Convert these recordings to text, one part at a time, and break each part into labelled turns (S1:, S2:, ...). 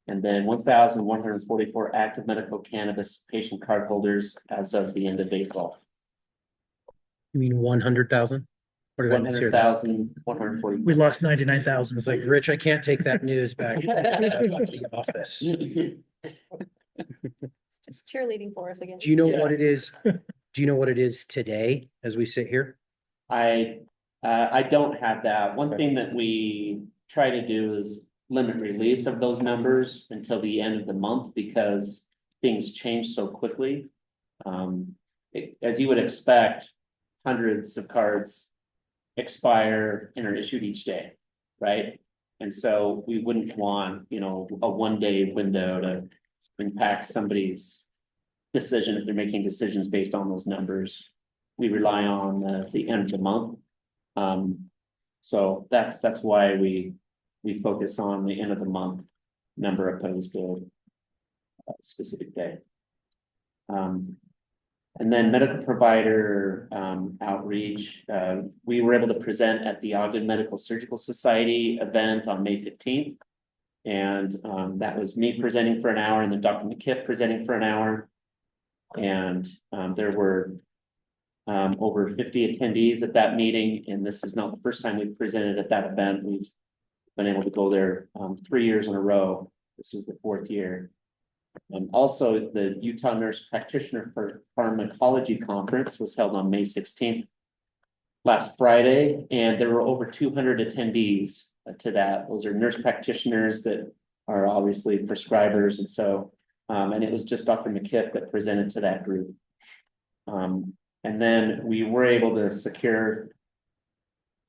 S1: And then 1,144 active medical cannabis patient card holders as of the end of April.
S2: You mean 100,000? Or did I mishear that?
S1: 100,140.
S3: We lost 99,000.
S2: It's like, Rich, I can't take that news back to the office.
S4: Just cheerleading for us again.
S2: Do you know
S1: Yeah.
S2: what it is? Do you know what it is today as we sit here?
S1: I don't have that. One thing that we try to do is limit release of those numbers until the end of the month because things change so quickly. As you would expect, hundreds of cards expire and are issued each day, right? And so we wouldn't want, a 1-day window to impact somebody's decision if they're making decisions based on those numbers. We rely on the end of the month. So that's why we focus on the end of the month number opposed to a specific day. And then medical provider outreach, we were able to present at the Ogden Medical Surgical Society event on May 15th. And that was me presenting for an hour and then Dr. McKiff presenting for an hour. And there were over 50 attendees at that meeting. And this is not the first time we've presented at that event. We've been able to go there 3 years in a row. This was the 4th year. And also the Utah Nurse Practitioner for Pharmacology Conference was held on May 16th last Friday, and there were over 200 attendees to that. Those are nurse practitioners that are obviously prescribers. And so, and it was just Dr. McKiff that presented to that group. And then we were able to secure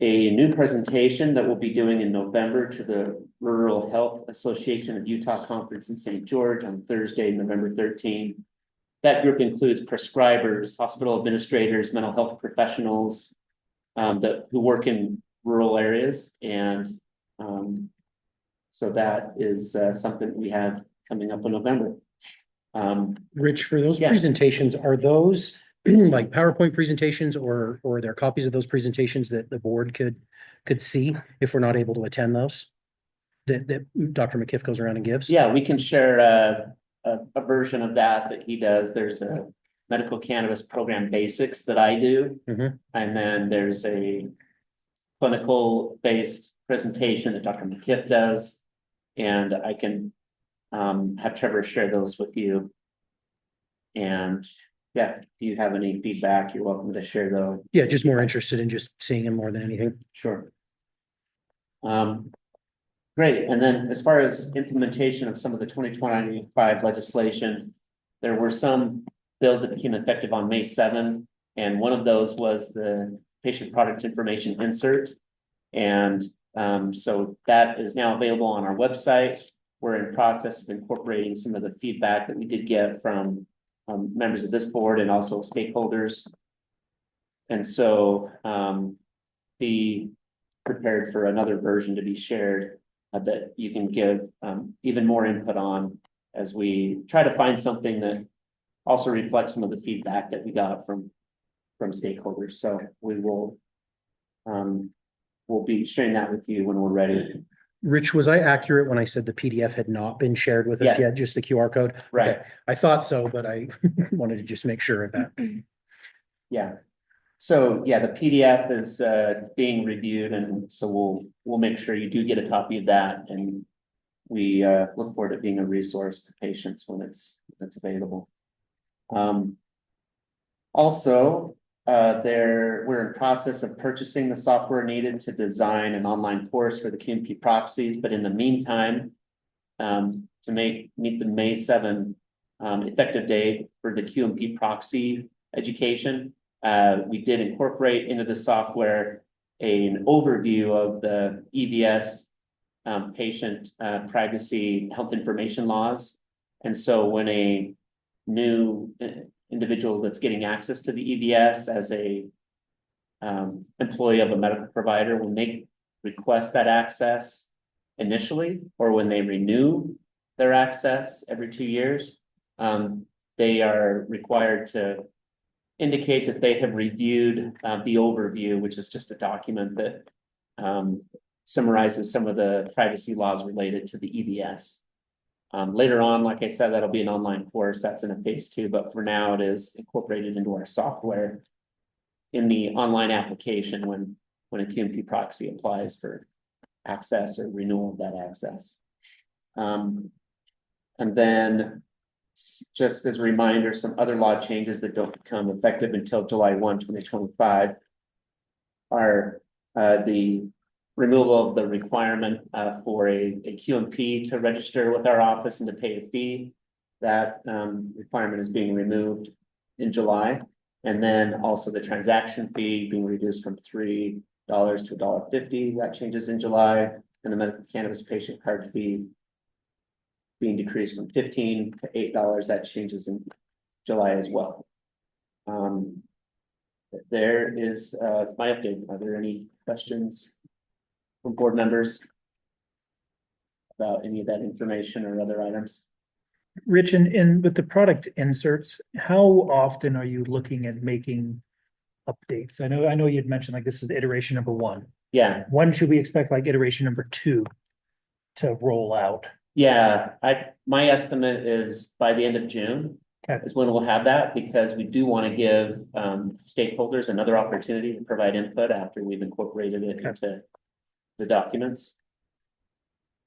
S1: a new presentation that we'll be doing in November to the Rural Health Association of Utah Conference in St. George on Thursday, November 13th. That group includes prescribers, hospital administrators, mental health professionals who work in rural areas. And so that is something we have coming up in November.
S2: Rich, for those
S1: Yeah.
S2: presentations, are those like PowerPoint presentations or are there copies of those presentations that the board could see if we're not able to attend those? That Dr. McKiff goes around and gives?
S1: Yeah, we can share a version of that he does. There's a medical cannabis program basics that I do.
S2: Mhm.
S1: And then there's a clinical based presentation that Dr. McKiff does. And I can have Trevor share those with you. And yeah, if you have any feedback, you're welcome to share those.
S2: Yeah, just more interested in just seeing him more than anything.
S1: Sure. Great. And then as far as implementation of some of the 2025 legislation, there were some bills that became effective on May 7, and one of those was the patient product information insert. And so that is now available on our website. We're in process of incorporating some of the feedback that we did get from members of this board and also stakeholders. And so be prepared for another version to be shared that you can give even more input on as we try to find something that also reflects some of the feedback that we got from stakeholders. So we will we'll be sharing that with you when we're ready.
S2: Rich, was I accurate when I said the PDF had not been shared with us
S1: Yeah.
S2: yet, just the QR code?
S1: Right.
S2: Okay. I thought so, but I wanted to just make sure of that.
S1: Yeah. So yeah, the PDF is being reviewed, and so we'll make sure you do get a copy of that, and we look forward to being a resource to patients when it's available. Also, we're in process of purchasing the software needed to design an online course for the QMP proxies, but in the meantime, to meet the May 7 effective date for the QMP proxy education, we did incorporate into the software an overview of the EVS patient privacy health information laws. And so when a new individual that's getting access to the EVS as a employee of a medical provider, when they request that access initially, or when they renew their access every 2 years, they are required to indicate that they have reviewed the overview, which is just a document that summarizes some of the privacy laws related to the EVS. Later on, like I said, that'll be an online course. That's in a phase 2, but for now it is incorporated into our software in the online application when a QMP proxy applies for access or renewal of that access. And then just as a reminder, some other law changes that don't become effective until July 1, 2025 are the removal of the requirement for a QMP to register with our office and to pay a fee. That requirement is being removed in July. And then also the transaction fee being reduced from $3 to $1.50. That changes in July. And the medical cannabis patient card fee being decreased from $15 to $8. That changes in July as well. There is my update. Are there any questions from board members about any of that information or other items?
S3: Rich, in with the product inserts, how often are you looking at making updates? I know you'd mentioned like this is iteration number 1.
S1: Yeah,
S3: When should we expect like iteration number 2 to roll out?
S1: yeah. My estimate is by the end of June
S3: Okay.
S1: is when we'll have that, because we do want to give stakeholders another opportunity to provide input after we've incorporated it
S3: Okay.
S1: into the documents.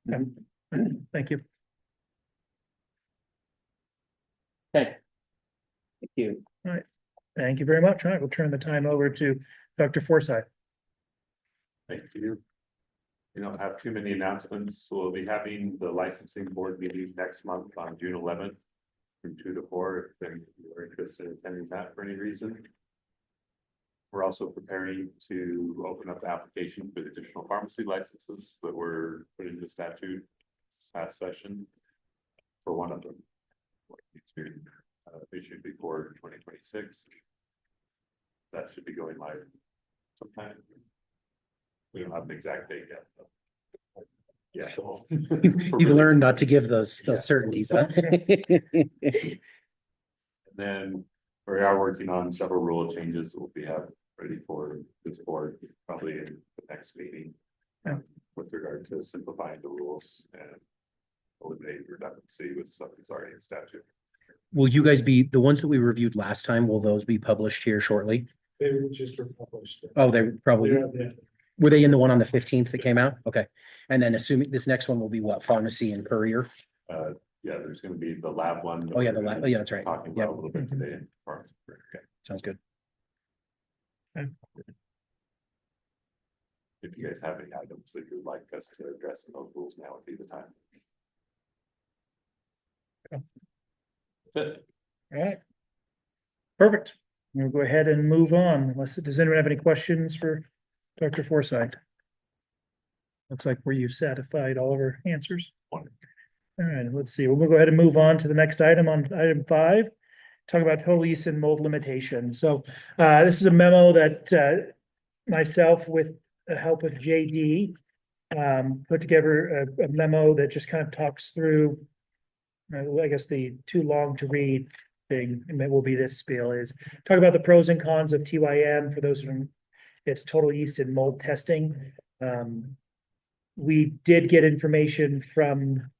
S3: Thank you.
S1: Okay. Thank you.
S3: Thank you very much. All right, we'll turn the time over to Dr. Forsythe.
S5: Thank you. We don't have too many announcements. We'll be having the licensing board meeting next month on June 11th from 2 to 4. If you're interested in attending that for any reason. We're also preparing to open up the application for the additional pharmacy licenses that were put into the statute last session for one of them. Issued before 2026. That should be going live sometime. We don't have an exact date yet. Yeah.
S2: You've learned not to give those certainties, huh?
S5: And then we are working on several rule changes that we have ready for this board, probably in the next meeting. With regard to simplifying the rules and eliminating redundancy with stuff that's already in statute.
S2: Will you guys be, the ones that we reviewed last time, will those be published here shortly?
S6: They were just published.
S2: Oh, they probably,
S6: Yeah.
S2: were they in the one on the 15th that came out? Okay. And then assuming this next one will be what, pharmacy and courier?
S5: Yeah, there's gonna be the lab one. that
S2: Oh, yeah,
S5: we're
S2: the lab,
S5: gonna
S2: oh, yeah, that's right.
S5: Talking
S2: Yep.
S5: about a little bit today. in pharmacy. Okay.
S2: Sounds good.
S5: If you guys have any items that you'd like us to address in those rules, now would be the time. That's it.
S3: All right. Perfect. We'll go ahead and move on unless, does anyone have any questions for Dr. Forsythe? Looks like you've satisfied all of our answers.
S5: Wonderful.
S3: All right, let's see. We'll go ahead and move on to the next item on item 5. Talk about total yeast and mold limitation. So this is a memo that myself with the help of JD put together a memo that just kind of talks through I guess the too long to read thing, and it will be this spiel is talk about the pros and cons of TYM for those who it's total yeast and mold testing. We did get information from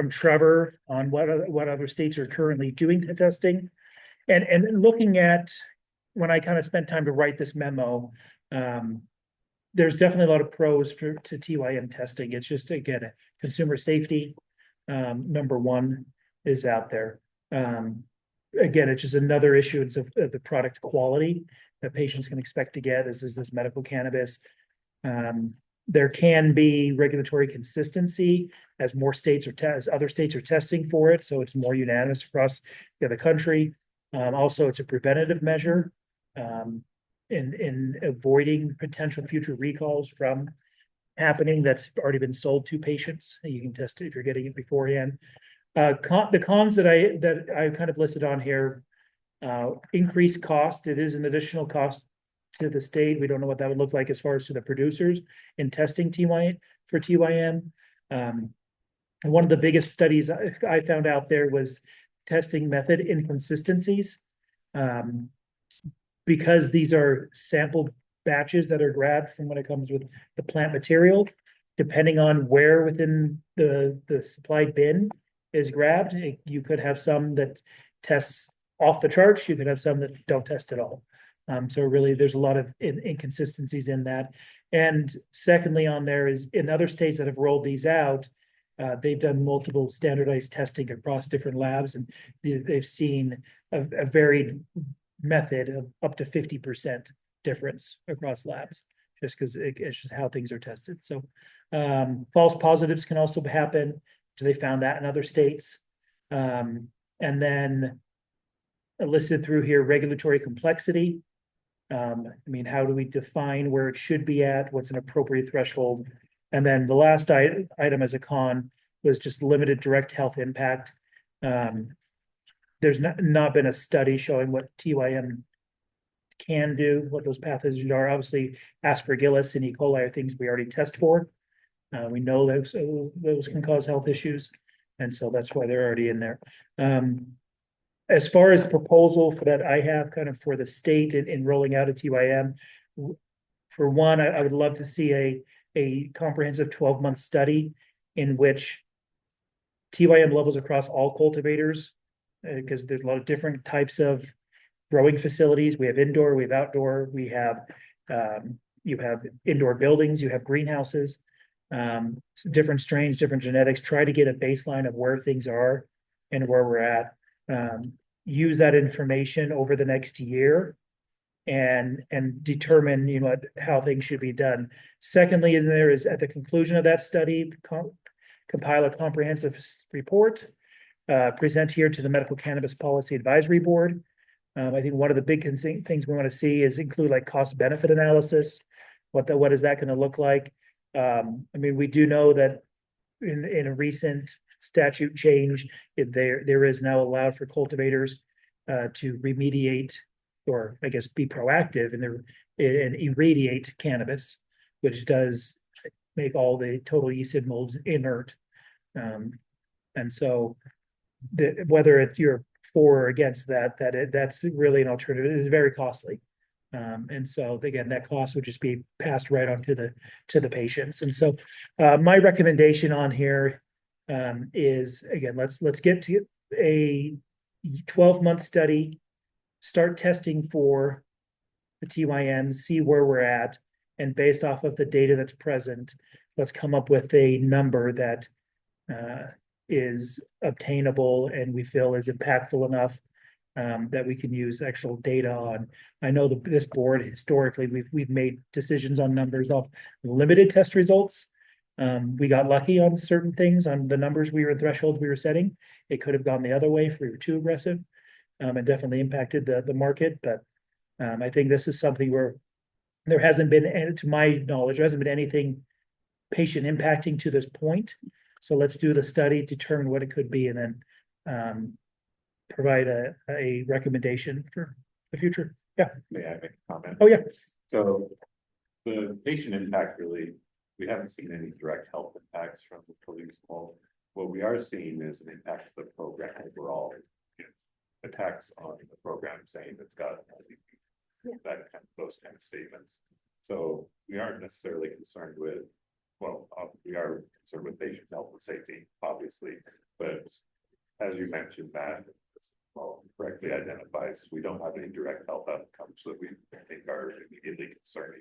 S3: Trevor on what other states are currently doing the testing. And looking at when I kind of spent time to write this memo, there's definitely a lot of pros to TYM testing. It's just, again, consumer safety, number one is out there. Again, it's just another issuance of the product quality that patients can expect to get. This is this medical cannabis. There can be regulatory consistency as more states as other states are testing for it, so it's more unanimous across the country. Also, it's a preventative measure in avoiding potential future recalls from happening that's already been sold to patients. You can test it if you're getting it beforehand. The cons that I kind of listed on here, increased cost. It is an additional cost to the state. We don't know what that would look like as far as to the producers in testing for TYM. And one of the biggest studies I found out there was testing method inconsistencies. Because these are sampled batches that are grabbed from when it comes with the plant material, depending on where within the supply bin is grabbed, you could have some that tests off the charts, you could have some that don't test at all. So really, there's a lot of inconsistencies in that. And secondly, on there is in other states that have rolled these out, they've done multiple standardized testing across different labs, and they've seen a varied method of up to 50% difference across labs, just because it's just how things are tested. So false positives can also happen. So they found that in other states. And then listed through here, regulatory complexity. I mean, how do we define where it should be at? What's an appropriate threshold? And then the last item as a con was just limited direct health impact. There's not been a study showing what TYM can do, what those pathogens are. Obviously, Aspergillus and E. coli are things we already test for. We know those can cause health issues, and so that's why they're already in there. As far as the proposal for that, I have kind of for the state in rolling out a TYM. For one, I would love to see a comprehensive 12-month study in which TYM levels across all cultivators, because there's a lot of different types of growing facilities. We have indoor, we have outdoor, we have you have indoor buildings, you have greenhouses, different strains, different genetics. Try to get a baseline of where things are and where we're at. Use that information over the next year and determine, you know, how things should be done. Secondly, is at the conclusion of that study, compile a comprehensive report, present here to the Medical Cannabis Policy Advisory Board. I think one of the big things we want to see is include like cost benefit analysis. What is that going to look like? I mean, we do know that in a recent statute change, there is now allowed for cultivators to remediate, or I guess be proactive and irradiate cannabis, which does make all the total yeast molds inert. And so whether it's you're for or against that's really an alternative. It is very costly. And so again, that cost would just be passed right on to the patients. And so my recommendation on here is, again, let's get to a 12-month study, start testing for the TYM, see where we're at, and based off of the data that's present, let's come up with a number that is obtainable and we feel is impactful enough that we can use actual data on. I know this board historically we've made decisions on numbers off limited test results. We got lucky on certain things, on the numbers thresholds we were setting. It could have gone the other way if we were too aggressive, and definitely impacted the market. But I think this is something where there hasn't been, to my knowledge, there hasn't been anything patient impacting to this point. So let's do the study, determine what it could be, and then provide a recommendation for the future. Yeah.
S5: May I make a comment?
S3: Oh, yeah.
S5: So the patient impact really, we haven't seen any direct health impacts from the police call. What we are seeing is an impact of the program overall. You know, attacks on the program saying it's got those kind of statements. So we aren't necessarily concerned with, well, we are concerned with patient health and safety, obviously, but as you mentioned, Matt, well, correctly identifies, we don't have any direct health outcomes that we think are immediately concerning.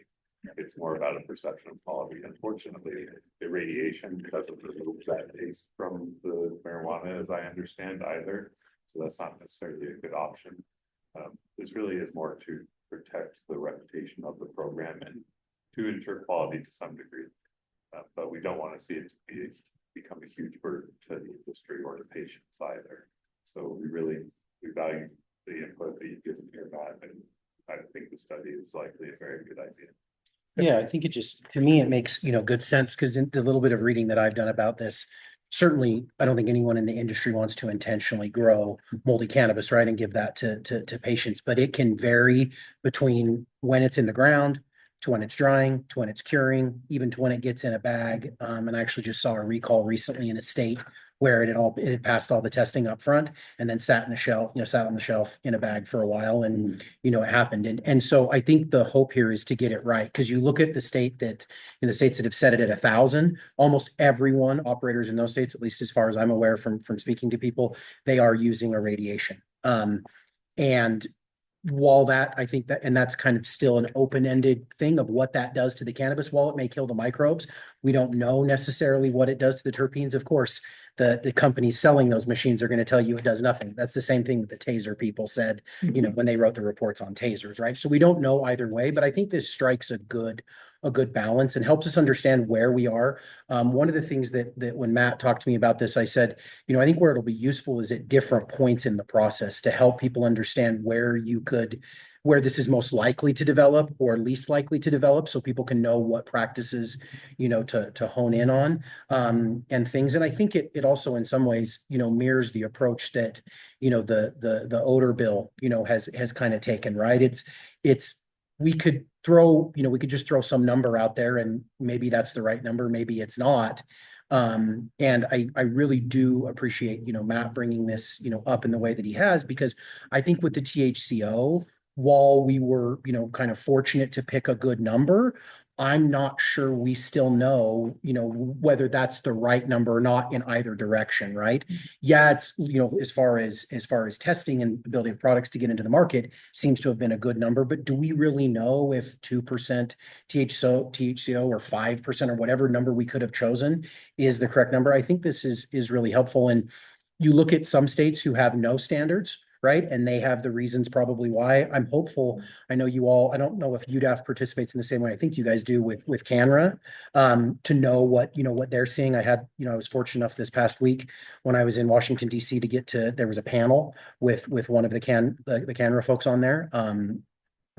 S5: It's more about a perception of quality. Unfortunately, the radiation doesn't remove that taste from the marijuana, as I understand, either. So that's not necessarily a good option. This really is more to protect the reputation of the program and to ensure quality to some degree. But we don't want to see it to become a huge burden to the industry or the patients either. So we value the input that you've given here, Matt, and I think the study is likely a very good idea.
S2: Yeah, I think it just, to me, it makes, good sense, because in the little bit of reading that I've done about this, certainly, I don't think anyone in the industry wants to intentionally grow moldy cannabis, right, and give that to patients, but it can vary between when it's in the ground, to when it's drying, to when it's curing, even to when it gets in a bag. And I actually just saw a recall recently in a state where it had passed all the testing up front and then sat on the shelf in a bag for a while. And, it happened. And so I think the hope here is to get it right. Cause you look at the states that have set it at 1,000, almost everyone, operators in those states, at least as far as I'm aware from speaking to people, they are using irradiation. And while that, I think that, and that's kind of still an open-ended thing of what that does to the cannabis. While it may kill the microbes, we don't know necessarily what it does to the terpenes. Of course, the companies selling those machines are going to tell you it does nothing. That's the same thing that the taser people said, when they wrote the reports on tasers, right? So we don't know either way, but I think this strikes a good balance and helps us understand where we are. One of the things that when Matt talked to me about this, I said, I think where it'll be useful is at different points in the process to help people understand where this is most likely to develop or least likely to develop, so people can know what practices, to hone in on, and things. And I think it also in some ways, mirrors the approach that, the odor bill, has kind of taken, right? We could just throw some number out there and maybe that's the right number, maybe it's not. And I really do appreciate, Matt bringing this, up in the way that he has, because I think with the THCO, while we were, kind of fortunate to pick a good number, I'm not sure we still know, whether that's the right number or not in either direction, right? Yeah, it's, as far as testing and ability of products to get into the market seems to have been a good number, but do we really know if 2% THCO or 5% or whatever number we could have chosen is the correct number? I think this is really helpful. And you look at some states who have no standards, right? And they have the reasons probably why. I'm hopeful. I know you all, I don't know if UDAF participates in the same way I think you guys do with CANRA, to know what they're seeing. I was fortunate enough this past week when I was in Washington, DC there was a panel with one of the CANRA folks on there.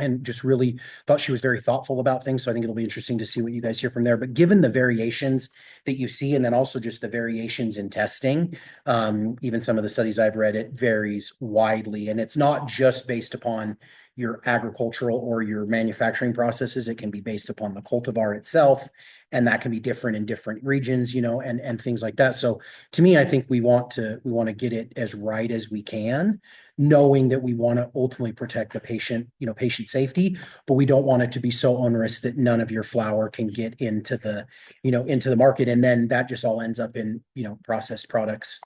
S2: And just really thought she was very thoughtful about things. So I think it'll be interesting to see what you guys hear from there. But given the variations that you see, and then also just the variations in testing, even some of the studies I've read, it varies widely. And it's not just based upon your agricultural or your manufacturing processes. It can be based upon the cultivar itself. And that can be different in different regions, and things like that. So to me, I think we want to get it as right as we can, knowing that we want to ultimately protect the patient, patient safety, but we don't want it to be so onerous that none of your flower can get into the market. And then that just all ends up in, processed products,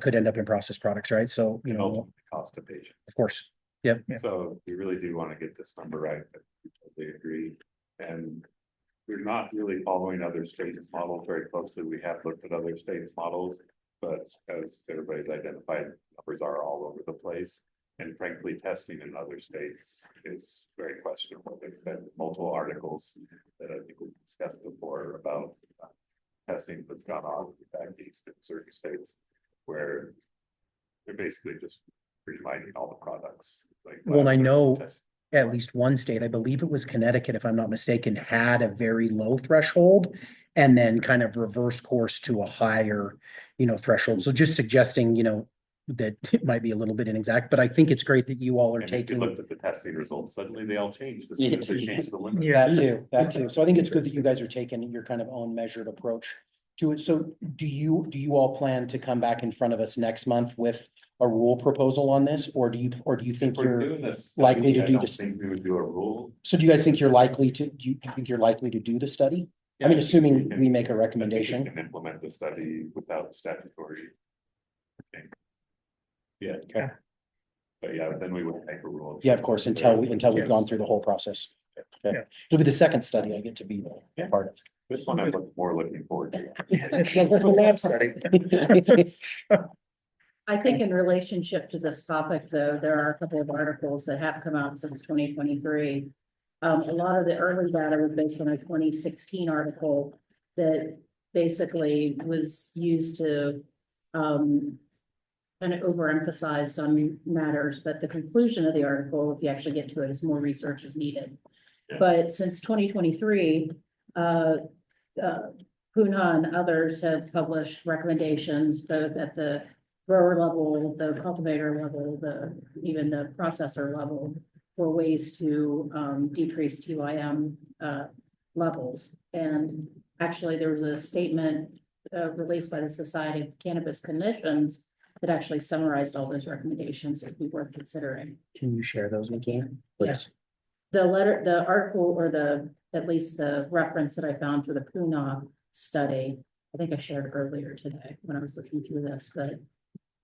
S2: could end up in processed products, right? So,
S5: Ultimately cost to patients.
S2: of course. Yep.
S3: Yeah.
S5: So we really do want to get this number right. I totally agree. And we're not really following other states' models very closely. We have looked at other states' models, but as everybody's identified, numbers are all over the place. And frankly, testing in other states is very questionable. There's been multiple articles that I think we've discussed before about testing that's gone on back east in certain states where they're basically just refining all the products.
S2: Well, I know at least one state, I believe it was Connecticut, if I'm not mistaken, had a very low threshold and then kind of reverse course to a higher, threshold. So just suggesting, that it might be a little bit inexact, but I think it's great that you all are
S5: And if you
S2: taking.
S5: looked at the testing results, suddenly they all changed as soon as they changed the limit.
S3: Yeah.
S2: That too. So I think it's good that you guys are taking your kind of own measured approach to it. So do you all plan to come back in front of us next month with a rule proposal on this? Or do you think
S5: If we're
S2: you're
S5: doing this
S2: likely
S5: study,
S2: to
S5: I
S2: do
S5: don't
S2: this?
S5: think we would do a rule.
S2: So do you guys think you're likely to, do the study? I mean, assuming we make a recommendation.
S5: We can implement the study without statutory. thing. Yeah.
S2: Okay.
S5: But yeah, then we would make a rule.
S2: Yeah, of course, until we've gone through the whole process. Okay.
S3: Yeah.
S2: It'll be the second study I get to be a part of.
S5: This one I'm looking forward to.
S3: It's like the lab study.
S7: I think in relationship to this topic, though, there are a couple of articles that have come out since 2023. A lot of the early data was based on a 2016 article that basically was used to kind of overemphasize some matters, but the conclusion of the article, if you actually get to it, is more research is needed.
S5: Yeah.
S7: But since 2023, Poonha and others have published recommendations both at the grower level, the cultivator level, even the processor level for ways to decrease TYM levels. And actually, there was a statement released by the Society of Cannabis Clinicians that actually summarized all those recommendations that we worth considering.
S2: Can you share those, Nikki?
S7: Yes. The letter, the article, or at least the reference that I found for the Puna study, I think I shared earlier today when I was looking through this, but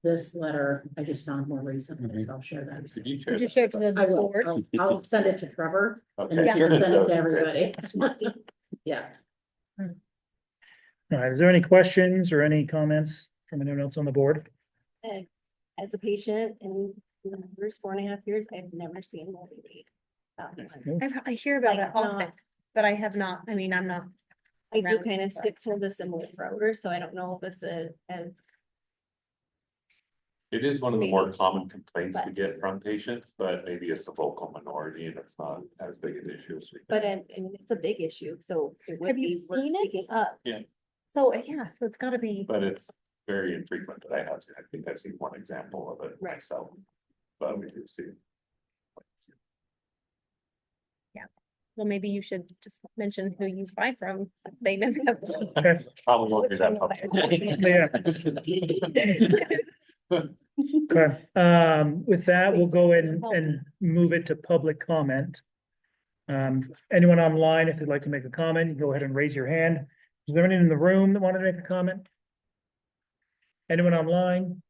S7: this letter I just found more recently, so I'll share that.
S5: Could you
S4: Would you
S5: share?
S4: share it to the
S7: I will,
S4: board?
S7: I'll send it to Trevor and
S5: Okay.
S7: he can send it to
S5: Great.
S7: everybody. Yeah.
S3: All right, is there any questions or any comments from anyone else on the board?
S4: As a patient in the first 4.5 years, I've never seen mold weed.
S8: I hear about
S4: Like,
S8: it often,
S4: not-
S8: but I have not, I mean, I'm not.
S4: I do
S8: around,
S4: kind of
S8: but-
S4: stick to the similar growers, so I don't know if it's a
S5: It is one of the more common complaints we
S4: But-
S5: get from patients, but maybe it's a vocal minority and it's not as big an issue as we.
S4: but
S5: think.
S4: I mean, it's a big issue, so it would
S8: Have you
S4: be worth
S8: seen it?
S4: speaking up.
S8: So, yeah, so it's gotta be,
S5: But it's very infrequent that I have, I think I've seen one example of it
S4: Right.
S5: myself. But we do see.
S8: well, maybe you should just mention who you buy from. They never have.
S3: Okay.
S5: Probably won't be that public.
S3: Okay, with that, we'll go in and move it to public comment. Anyone online, if you'd like to make a comment, go ahead and raise your hand. Is there anyone in the room that wanted to make a comment? Anyone online?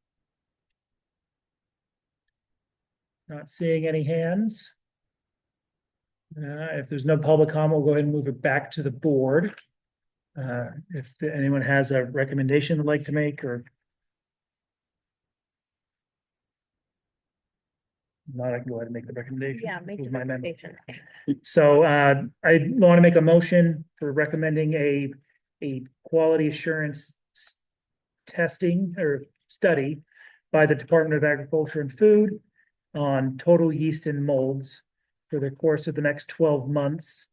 S3: Not seeing any hands. If there's no public comment, we'll go ahead and move it back to the board. If anyone has a recommendation they'd like to make, or not, I can go ahead and make the recommendation.
S8: Yeah, make
S3: With
S8: a
S3: my amendment.
S8: recommendation.
S3: So I want to make a motion for recommending a quality assurance testing or study by the Department of Agriculture and Food on total yeast and molds for the course of the next 12 months.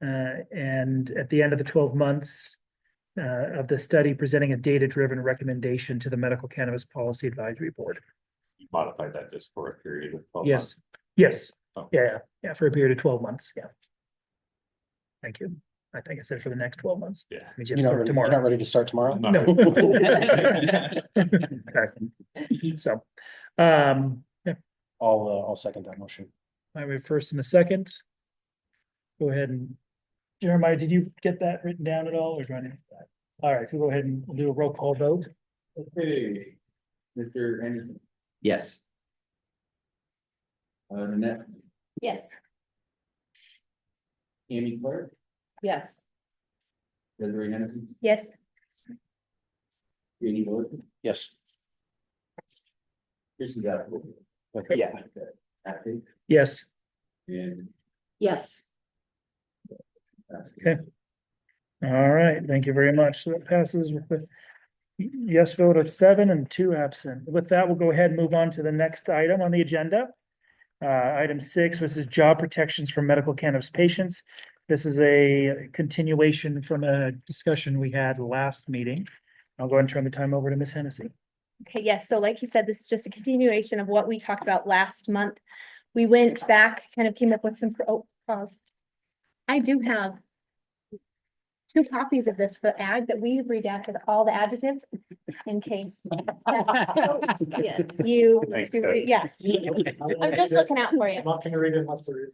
S3: And at the end of the 12 months of the study, presenting a data-driven recommendation to the Medical Cannabis Policy Advisory Board.
S5: You modified that just for a period of 12
S3: Yes,
S5: months.
S3: yes,
S5: Oh.
S3: yeah, for a period of 12 months, yeah. Thank you. I think I said for the next 12 months.
S5: Yeah.
S3: Means
S2: You're
S3: you have to
S2: not
S3: start
S2: ready, you're
S3: tomorrow.
S2: not ready to start tomorrow?
S5: Not
S3: No.
S5: really.
S3: Okay. So, yeah,
S2: I'll second that motion.
S3: I have a first and a second. Go ahead and, Jeremiah, did you get that written down at all, or do I need that? All right, we'll go ahead and we'll do a roll call vote.
S6: Okay, Mr. Anderson,
S1: Yes.
S6: Nanette,
S4: Yes.
S6: Amy Clark,
S4: Yes.
S6: Desiree Hennessy,
S8: Yes,
S6: Katie Lloyd,
S2: Yes.
S6: Kristen Gapel.
S2: Yeah.
S6: Acting,
S3: Yes,
S6: and
S7: Yes.
S3: all right, thank you very much. So that passes with the yes vote of 7 and 2 absent. With that, we'll go ahead and move on to the next item on the agenda. Item 6, which is job protections for medical cannabis patients. This is a continuation from a discussion we had last meeting. I'll go ahead and turn the time over to Ms. Hennessy.
S8: okay, yes, so like you said, this is just a continuation of what we talked about last month. We went back, kind of came up with some, pause. I do have 2 copies of this for ag that we have redacted all the adjectives in case.
S4: Yeah.
S8: You,
S5: Thanks, guys.
S8: yeah, I'm just looking out for you.
S6: I'm not gonna read it unless they're.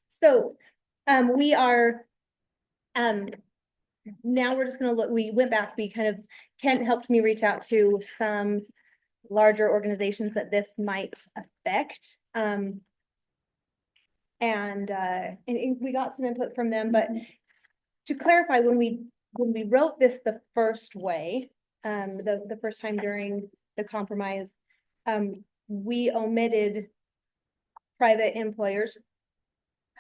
S8: So, we are, now we're just gonna look, we went back, we kind of, Kent helped me reach out to some larger organizations that this might affect. And we got some input from them, but to clarify, when we wrote this the first way, the first time during the compromise, we omitted private employers,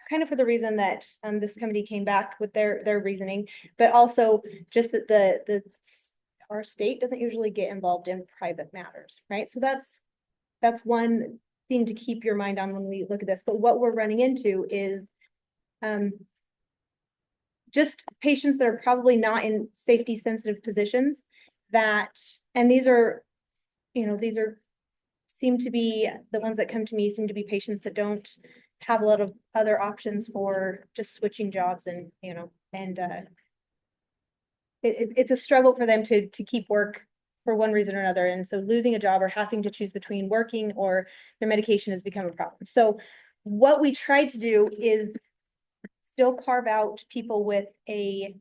S8: kind of for the reason that this committee came back with their reasoning, but also just that our state doesn't usually get involved in private matters, right? So that's one thing to keep your mind on when we look at this. But what we're running into is just patients that are probably not in safety sensitive positions and these are, seem to be, the ones that come to me seem to be patients that don't have a lot of other options for just switching jobs and, it's a struggle for them to keep work for one reason or another. And so losing a job or having to choose between working or their medication has become a problem. So what we tried to do is still carve out people with any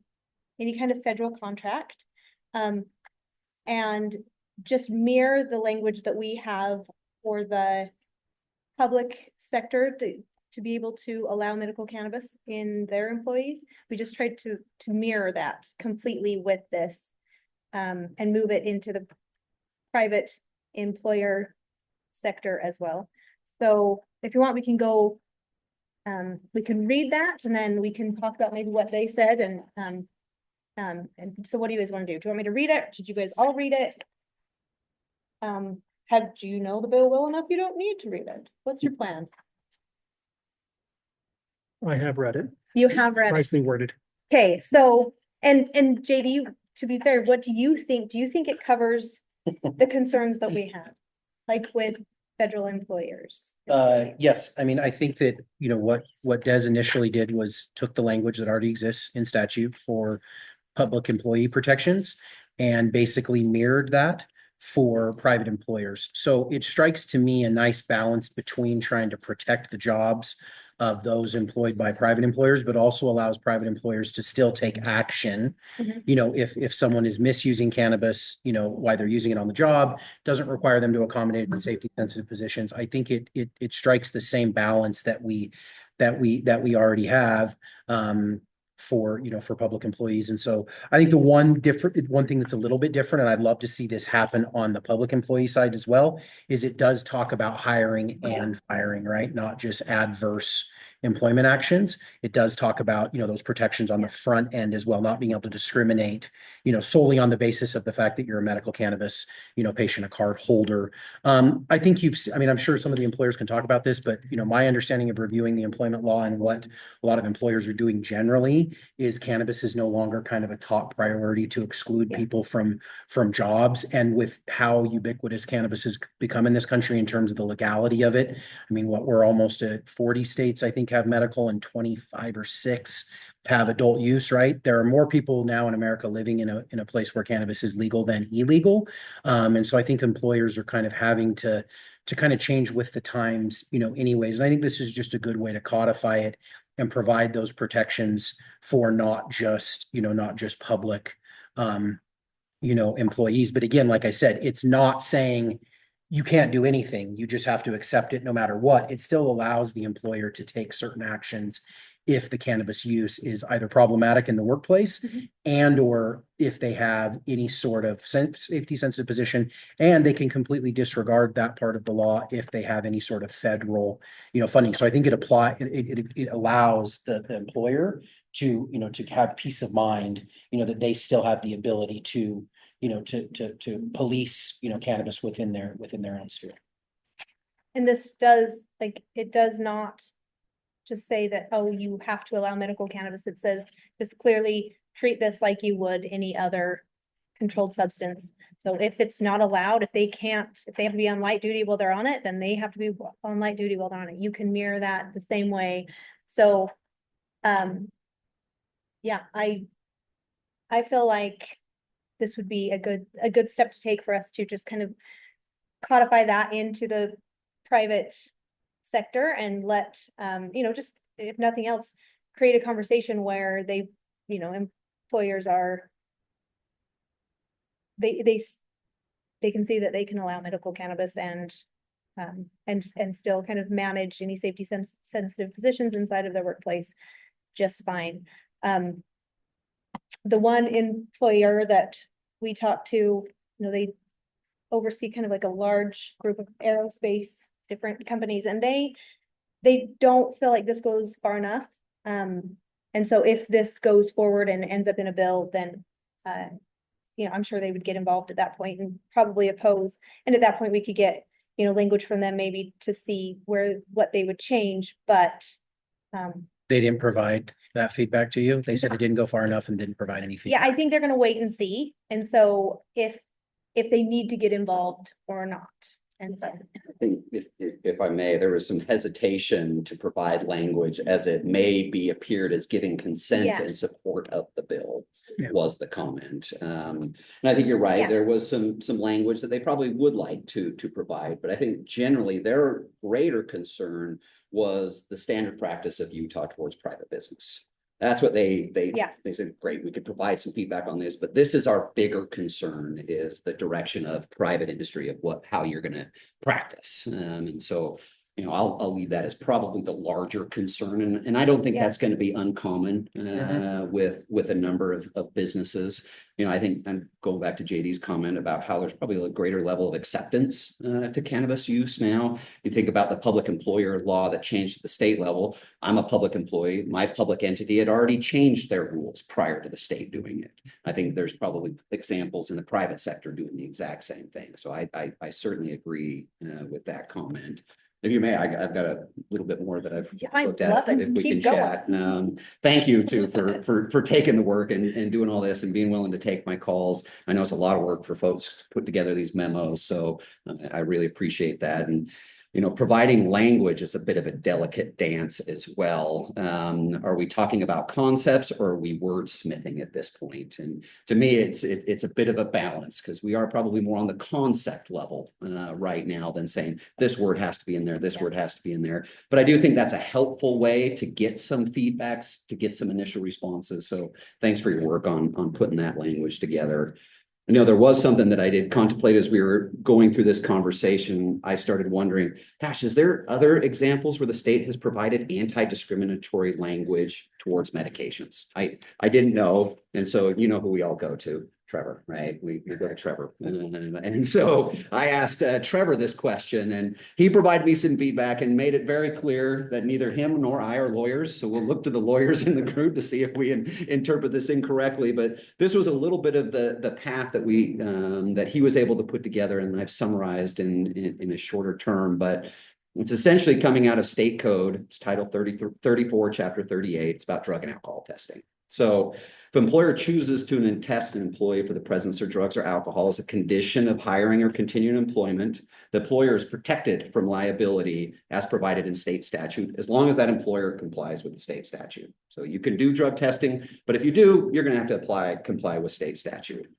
S8: kind of federal contract. And just mirror the language that we have for the public sector to be able to allow medical cannabis in their employees. We just tried to mirror that completely with this, and move it into the private employer sector as well. So if you want, we can go, we can read that and then we can talk about maybe what they said and so what do you guys want to do? Do you want me to read it? Did you guys all read it? Do you know the bill well enough? You don't need to read it. What's your plan?
S3: I have read it,
S8: You have read it.
S3: nicely worded.
S8: Okay, so, and JD, to be fair, what do you think? Do you think it covers the concerns that we have? Like with federal employers?
S2: Yes, I mean, I think that, what Des initially did was took the language that already exists in statute for public employee protections and basically mirrored that for private employers. So it strikes to me a nice balance between trying to protect the jobs of those employed by private employers, but also allows private employers to still take action.
S8: Mhm.
S2: If someone is misusing cannabis, while they're using it on the job, doesn't require them to accommodate in safety sensitive positions. I think it strikes the same balance that we already have, for public employees. And so I think the one thing that's a little bit different, and I'd love to see this happen on the public employee side as well, is it does talk about hiring and firing, right? Not just adverse employment actions. It does talk about, those protections on the front end as well, not being able to discriminate, solely on the basis of the fact that you're a medical cannabis, patient, a card holder. I think I'm sure some of the employers can talk about this, but, my understanding of reviewing the employment law and what a lot of employers are doing generally is cannabis is no longer kind of a top priority to exclude people from jobs. And with how ubiquitous cannabis has become in this country in terms of the legality of it, I mean, we're almost at 40 states, I think, have medical, and 25 or 6 have adult use, right? There are more people now in America living in a place where cannabis is legal than illegal. And so I think employers are kind of having to kind of change with the times, anyways. And I think this is just a good way to codify it and provide those protections for not just public, employees. But again, like I said, it's not saying you can't do anything. You just have to accept it no matter what. It still allows the employer to take certain actions if the cannabis use is either problematic in the workplace and or if they have any sort of safety sensitive position, and they can completely disregard that part of the law if they have any sort of federal, funding. So I think it allows the employer to have peace of mind, that they still have the ability to police, cannabis within their own sphere.
S8: And this does, it does not just say that, oh, you have to allow medical cannabis. It says just clearly treat this like you would any other controlled substance. So if it's not allowed, if they have to be on light duty while they're on it, then they have to be on light duty while they're on it. You can mirror that the same way. So, yeah, I feel like this would be a good step to take for us to just kind of codify that into the private sector and let, just if nothing else, create a conversation where employers are, they can see that they can allow medical cannabis and still kind of manage any safety sensitive positions inside of their workplace just fine. The one employer that we talked to, they oversee kind of like a large group of aerospace different companies, and they don't feel like this goes far enough. And so if this goes forward and ends up in a bill, then I'm sure they would get involved at that point and probably oppose. And at that point, we could get language from them maybe to see what they would change. But
S2: they didn't provide that feedback to you. They said it didn't go far enough and didn't provide any feedback.
S8: Yeah, I think they're going to wait and see. And so if they need to get involved or not.
S4: And so,
S9: I think if I may, there was some hesitation to provide language as it may be appeared as giving consent
S8: Yeah.
S9: in support of the bill.
S3: Yeah.
S9: Was the comment. And I think you're right.
S8: Yeah.
S9: There was some language that they probably would like to provide, but I think generally their greater concern was the standard practice of Utah towards private business. That's what they
S8: Yeah.
S9: said, great, we could provide some feedback on this, but this is our bigger concern is the direction of private industry of how you're going to practice. And so, you know, I'll leave that as probably the larger concern. And I don't think
S8: Yeah.
S9: that's going to be uncommon with a number of businesses. You know, I think I'm going back to JD's comment about how there's probably a greater level of acceptance to cannabis use now. You think about the public employer law that changed at the state level. I'm a public employee. My public entity had already changed their rules prior to the state doing it. I think there's probably examples in the private sector doing the exact same thing. So I certainly agree with that comment. If you may, I've got a little bit more that I've
S8: I
S9: looked at.
S8: love it.
S9: If we
S8: Keep
S9: can
S8: going.
S9: chat. Thank you too for taking the work and doing all this and being willing to take my calls. I know it's a lot of work for folks to put together these memos, so I really appreciate that. And you know, providing language is a bit of a delicate dance as well. Are we talking about concepts or are we wordsmithing at this point? And to me, it's a bit of a balance because we are probably more on the concept level right now than saying this word has to be in there, this word has to be in there. But I do think that's a helpful way to get some feedbacks, to get some initial responses. So thanks for your work on putting that language together. I know there was something that I did contemplate as we were going through this conversation. I started wondering, gosh, is there other examples where the state has provided anti-discriminatory language towards medications? I didn't know. And so you know who we all go to, Trevor, right? We go to Trevor. And so I asked Trevor this question and he provided me some feedback and made it very clear that neither him nor I are lawyers. So we'll look to the lawyers in the group to see if we interpret this incorrectly. But this was a little bit of the path that that he was able to put together and I've summarized in a shorter term. But it's essentially coming out of state code. It's Title 34, Chapter 38. It's about drug and alcohol testing. So if an employer chooses to test an employee for the presence of drugs or alcohol as a condition of hiring or continuing employment, the employer is protected from liability as provided in state statute, as long as that employer complies with the state statute. So you can do drug testing, but if you do, you're going to have to comply with state statute.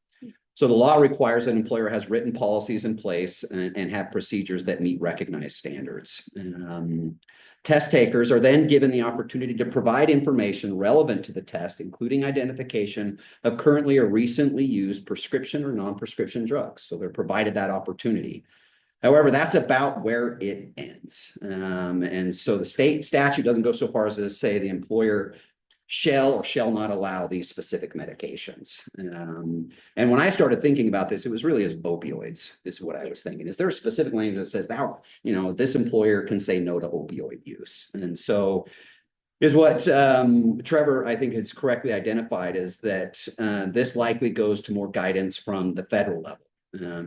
S9: So the law requires that an employer has written policies in place and have procedures that meet recognized standards. Test takers are then given the opportunity to provide information relevant to the test, including identification of currently or recently used prescription or non-prescription drugs. So they're provided that opportunity. However, that's about where it ends. And so the state statute doesn't go so far as to say the employer shall or shall not allow these specific medications. And when I started thinking about this, it was really as opioids is what I was thinking. Is there a specific language that says that, you know, this employer can say no to opioid use? And so is what Trevor, I think, has correctly identified is that this likely goes to more guidance from the federal level,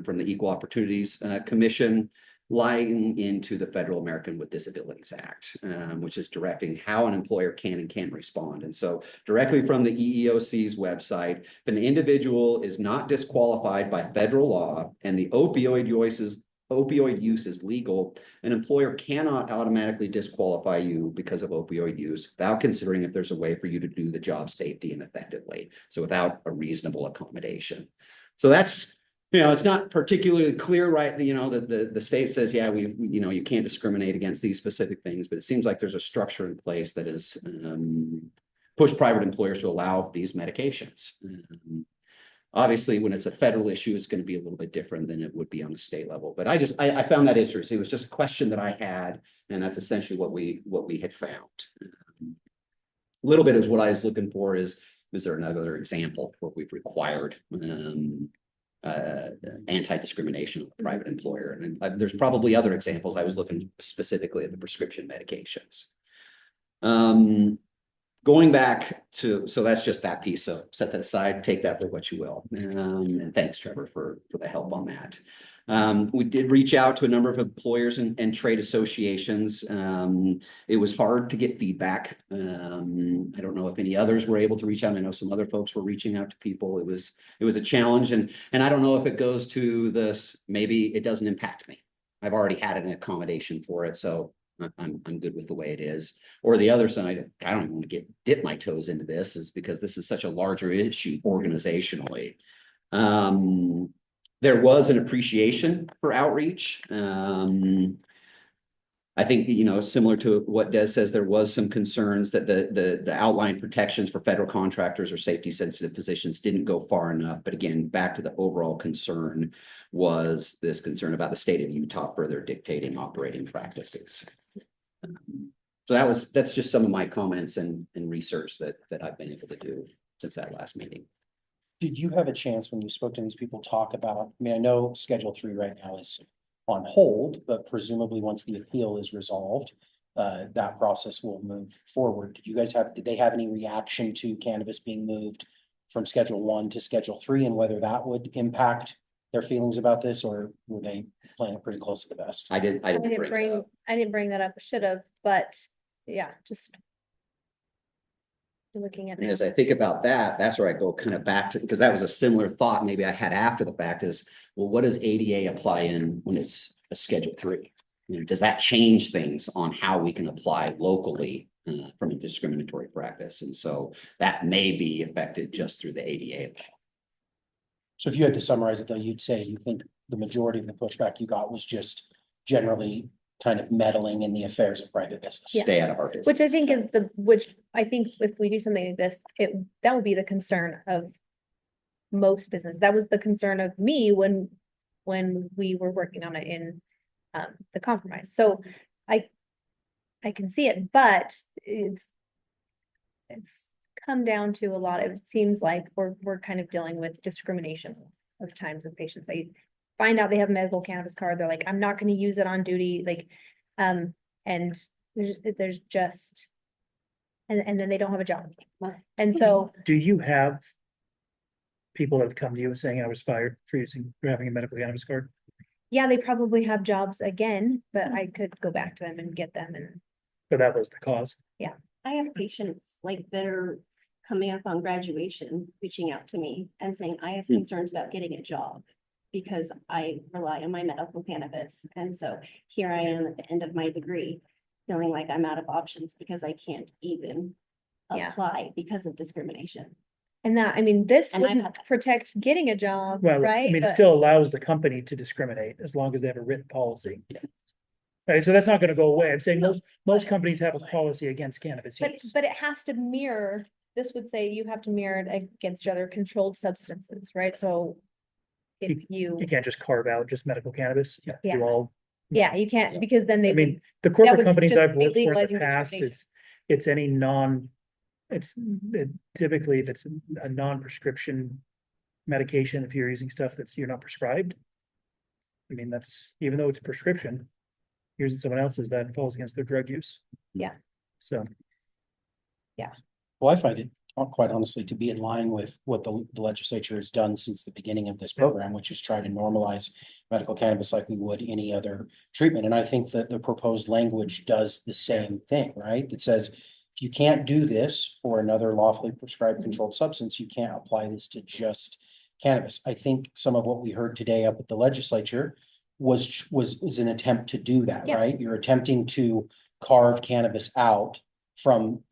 S9: from the Equal Opportunities Commission, lying into the Federal American with Disabilities Act, which is directing how an employer can and can't respond. And so directly from the EEOC's website, if an individual is not disqualified by federal law and the opioid use is legal, an employer cannot automatically disqualify you because of opioid use without considering if there's a way for you to do the job safely and effectively. So without a reasonable accommodation. So that's, you know, it's not particularly clear, right? You know, the state says, yeah, you know, you can't discriminate against these specific things, but it seems like there's a structure in place that is pushed private employers to allow these medications. Obviously, when it's a federal issue, it's going to be a little bit different than it would be on the state level. But I found that interesting. It was just a question that I had, and that's essentially what we had found. A little bit is what I was looking for is there another example where we've required anti-discrimination of a private employer? And there's probably other examples. I was looking specifically at the prescription medications. Going back to, so that's just that piece. So set that aside, take that for what you will. And thanks, Trevor, for the help on that. We did reach out to a number of employers and trade associations. It was hard to get feedback. I don't know if any others were able to reach out. I know some other folks were reaching out to people. It was a challenge, and I don't know if it goes to this, maybe it doesn't impact me. I've already had an accommodation for it, so I'm good with the way it is. Or the other side, I don't want to dip my toes into this, is because this is such a larger issue organizationally. There was an appreciation for outreach. I think, similar to what Des says, there was some concerns that the outline protections for federal contractors or safety sensitive positions didn't go far enough. But again, back to the overall concern was this concern about the state of Utah further dictating operating practices. So that's just some of my comments and research that I've been able to do since that last meeting.
S2: Did you have a chance when you spoke to these people talk about, I mean, I know Schedule 3 right now is on hold, but presumably once the appeal is resolved, that process will move forward. Did they have any reaction to cannabis being moved from Schedule 1 to Schedule 3 and whether that would impact their feelings about this, or were they playing it pretty close to the vest?
S9: I didn't bring it up.
S8: I didn't bring that up, should have, but yeah, just looking at
S9: And
S8: it.
S9: as I think about that, that's where I go kind of back to, because that was a similar thought maybe I had after the fact is, well, what does ADA apply in when it's a Schedule 3? Does that change things on how we can apply locally from a discriminatory practice? And so that may be affected just through the ADA.
S2: So if you had to summarize it though, you'd say you think the majority of the pushback you got was just generally kind of meddling in the affairs of private business.
S9: Stay out of our business.
S8: Which I think is which I think if we do something like this, that would be the concern of most business. That was the concern of me when we were working on it in the compromise. So I can see it, but it's come down to a lot. It seems like we're kind of dealing with discrimination of times of patients. They find out they have a medical cannabis card. They're like, I'm not going to use it on duty. Like, and there's just, and then they don't have a job. And so,
S3: Do you have people that have come to you saying I was fired for having a medical cannabis card?
S8: yeah, they probably have jobs again, but I could go back to them and get them. And
S3: But that was the cause.
S4: I have patients like that are coming up on graduation, reaching out to me and saying, I have concerns about getting a job because I rely on my medical cannabis. And so here I am at the end of my degree, feeling like I'm out of options because I can't even
S8: Yeah.
S4: apply because of discrimination.
S8: and that, I mean, this
S4: And I've
S8: wouldn't
S4: had that.
S8: protect getting a job,
S3: Well,
S8: right?
S3: I mean, it
S8: But-
S3: still allows the company to discriminate as long as they have a written policy. Right, so that's not gonna go away. I'm saying most companies have a policy against cannabis use.
S8: But it has to mirror, this would say you have to mirror it against other controlled substances, right? So if you,
S3: You can't just carve out just medical cannabis. You have to do
S8: Yeah.
S3: all.
S8: yeah, you can't, because then
S3: I
S8: they,
S3: mean, the corporate
S8: would
S3: companies
S8: just
S3: I've
S8: be
S3: worked for in
S8: legalizing
S3: the past,
S8: discrimination.
S3: it's any typically if it's a non-prescription medication, if you're using stuff you're not prescribed. I mean, that's, even though it's prescription, using someone else's, that falls against their drug use.
S8: Yeah.
S3: So,
S2: Well, I find it quite honestly to be in line with what the legislature has done since the beginning of this program, which is try to normalize medical cannabis like we would any other treatment. And I think that the proposed language does the same thing, right? It says, if you can't do this for another lawfully prescribed controlled substance, you can't apply this to just cannabis. I think some of what we heard today up at the legislature is an attempt to do that,
S8: Yeah.
S2: right? You're attempting to carve cannabis out from,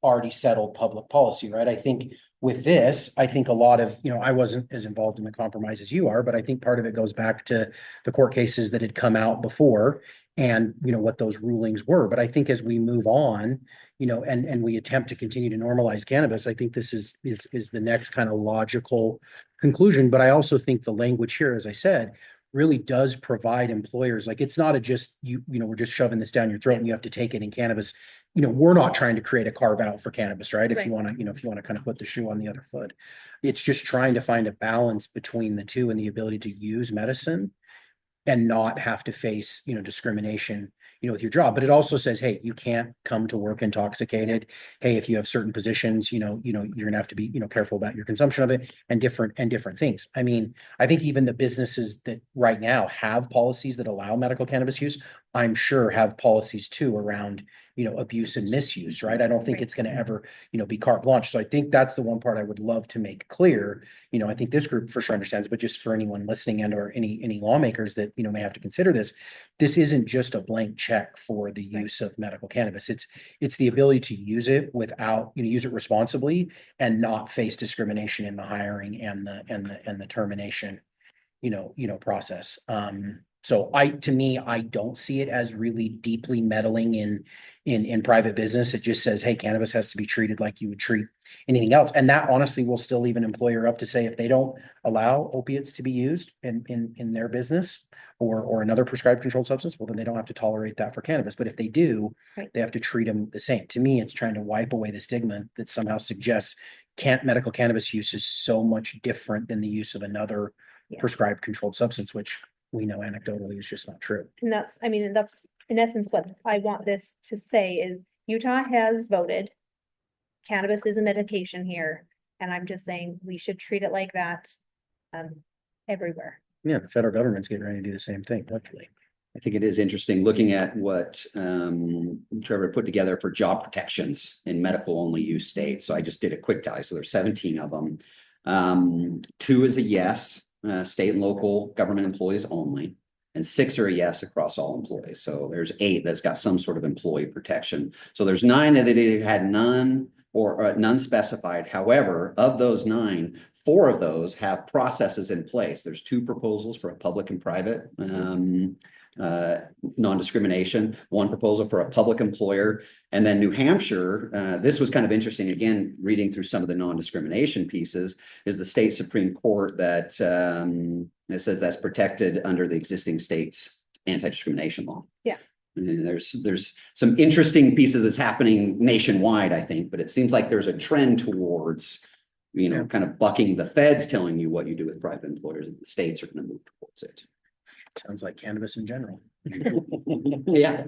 S2: already settled public policy, right? I think with this, I think a lot of, I wasn't as involved in the compromise as you are, but I think part of it goes back to the court cases that had come out before and, what those rulings were. But I think as we move on, and we attempt to continue to normalize cannabis, I think this is the next kind of logical conclusion. But I also think the language here, as I said, really does provide employers, like, it's not we're just shoving this down your throat and you have to take it in cannabis. We're not trying to create a carve out for cannabis, right? If you
S8: Right.
S2: want to kind of put the shoe on the other foot. It's just trying to find a balance between the two and the ability to use medicine and not have to face, discrimination, with your job. But it also says, hey, you can't come to work intoxicated. Hey, if you have certain positions, you're gonna have to be, careful about your consumption of it and different things. I mean, I think even the businesses that right now have policies that allow medical cannabis use I'm sure have policies too around, abuse and misuse, right? I don't think
S8: Right.
S2: it's gonna ever, be carte blanche. So I think that's the one part I would love to make clear. I think this group for sure understands, but just for anyone listening and or any lawmakers that, may have to consider this isn't just a blank check for the use of medical cannabis. It's the ability to use it without, use it responsibly and not face discrimination in the hiring and the termination, process. So to me, I don't see it as really deeply meddling in private business. It just says, hey, cannabis has to be treated like you would treat anything else. And that honestly will still leave an employer up to say, if they don't allow opiates to be used in their business or another prescribed controlled substance, well, then they don't have to tolerate that for cannabis. But if they do,
S8: Right.
S2: they have to treat them the same. To me, it's trying to wipe away the stigma that somehow suggests medical cannabis use is so much different than the use of another
S8: Yeah.
S2: prescribed controlled substance, which we know anecdotally is just not true.
S8: And that's in essence what I want this to say is Utah has voted. Cannabis is a medication here, and I'm just saying we should treat it like that. Everywhere.
S2: Yeah, the federal government's getting ready to do the same thing, hopefully.
S9: I think it is interesting looking at what Trevor put together for job protections in medical only use states. So I just did a quick tie. So there's 17 of them. 2 is a yes, state and local government employees only, and 6 are a yes across all employees. So there's 8 that's got some sort of employee protection. So there's 9 that either had none or none specified. However, of those 9, 4 of those have processes in place. There's 2 proposals for a public and private non-discrimination, 1 proposal for a public employer, and then New Hampshire, this was kind of interesting, again, reading through some of the non-discrimination pieces, is the state Supreme Court that it says that's protected under the existing state's anti-discrimination law.
S8: Yeah.
S9: And there's some interesting pieces that's happening nationwide, I think, but it seems like there's a trend towards, kind of bucking the feds telling you what you do with private employers, and the states are going to move towards it.
S2: Sounds like cannabis in general.
S9: Yeah.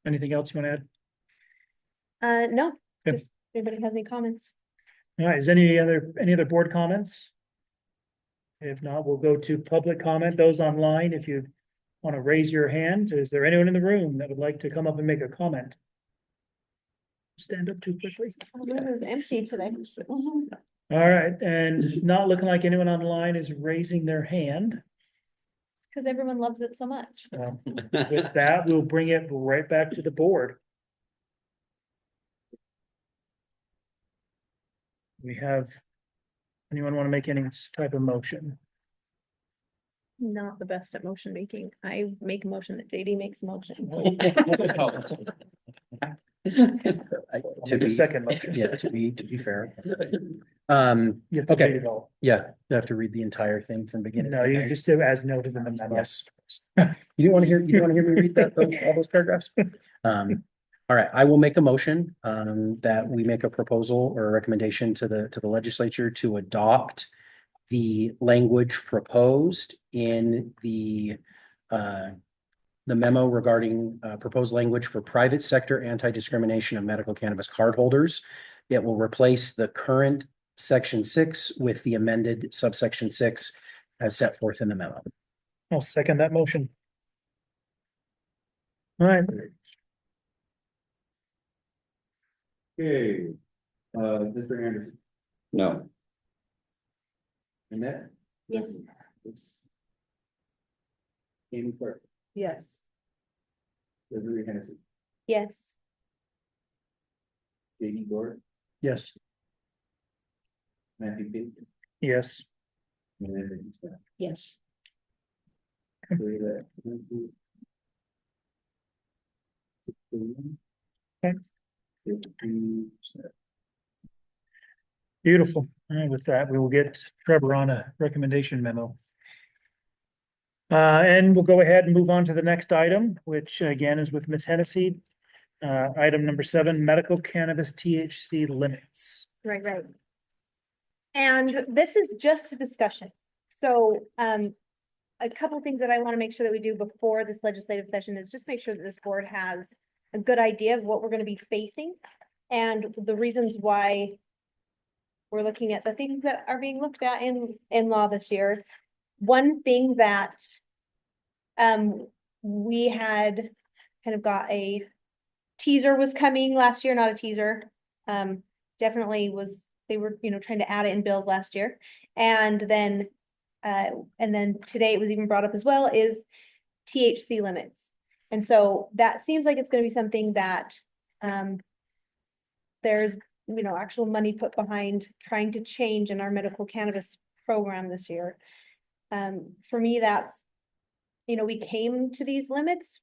S3: Anything else you want to add?
S8: No,
S3: Yeah.
S8: just if anybody has any comments.
S3: All right, is any other board comments? If not, we'll go to public comment. Those online, if you want to raise your hand, is there anyone in the room that would like to come up and make a comment? Stand up too quickly.
S4: It was empty today.
S3: All right, and it's not looking like anyone online is raising their hand.
S8: Because everyone loves it so much.
S3: So with that, we'll bring it right back to the board. We have, anyone want to make any type of motion?
S8: Not the best at motion making. I make a motion that JD makes a motion.
S2: To be,
S3: Second motion.
S2: yeah, to be fair.
S3: You have to
S2: Okay.
S3: read it all.
S2: Yeah, you have to read the entire thing from beginning.
S3: No,
S2: to
S3: you
S2: end.
S3: just do as noted in the memo.
S2: Yes. You didn't want to hear me read all those paragraphs? All right, I will make a motion that we make a proposal or a recommendation to the legislature to adopt the language proposed in the memo regarding proposed language for private sector anti-discrimination of medical cannabis cardholders. It will replace the current section 6 with the amended subsection 6 as set forth in the memo.
S3: I'll second that motion. All right,
S6: Okay, Mr. Anderson,
S9: No.
S6: Annette?
S4: Yes.
S6: Amy Clark,
S7: Yes.
S6: Desiree Hennessy,
S8: Yes.
S6: JD Gore,
S2: Yes.
S6: Matthew Pete,
S3: yes.
S6: and then Ricky Scott.
S7: Yes.
S6: So that, let's see.
S3: Okay.
S6: 52%.
S3: Beautiful. All right, with that, we will get Trevor on a recommendation memo. And we'll go ahead and move on to the next item, which again is with Ms. Hennessy. Item number 7, medical cannabis THC limits.
S8: Right. And this is just a discussion. So, a couple things that I want to make sure that we do before this legislative session is just make sure that this board has a good idea of what we're going to be facing and the reasons why we're looking at the things that are being looked at in law this year. One thing that we had kind of got a teaser was coming last year, not a teaser. Definitely was, they were, trying to add it in bills last year. And then today it was even brought up as well, is THC limits. And so that seems like it's gonna be something that, there's, actual money put behind trying to change in our medical cannabis program this year. For me, that's, we came to these limits,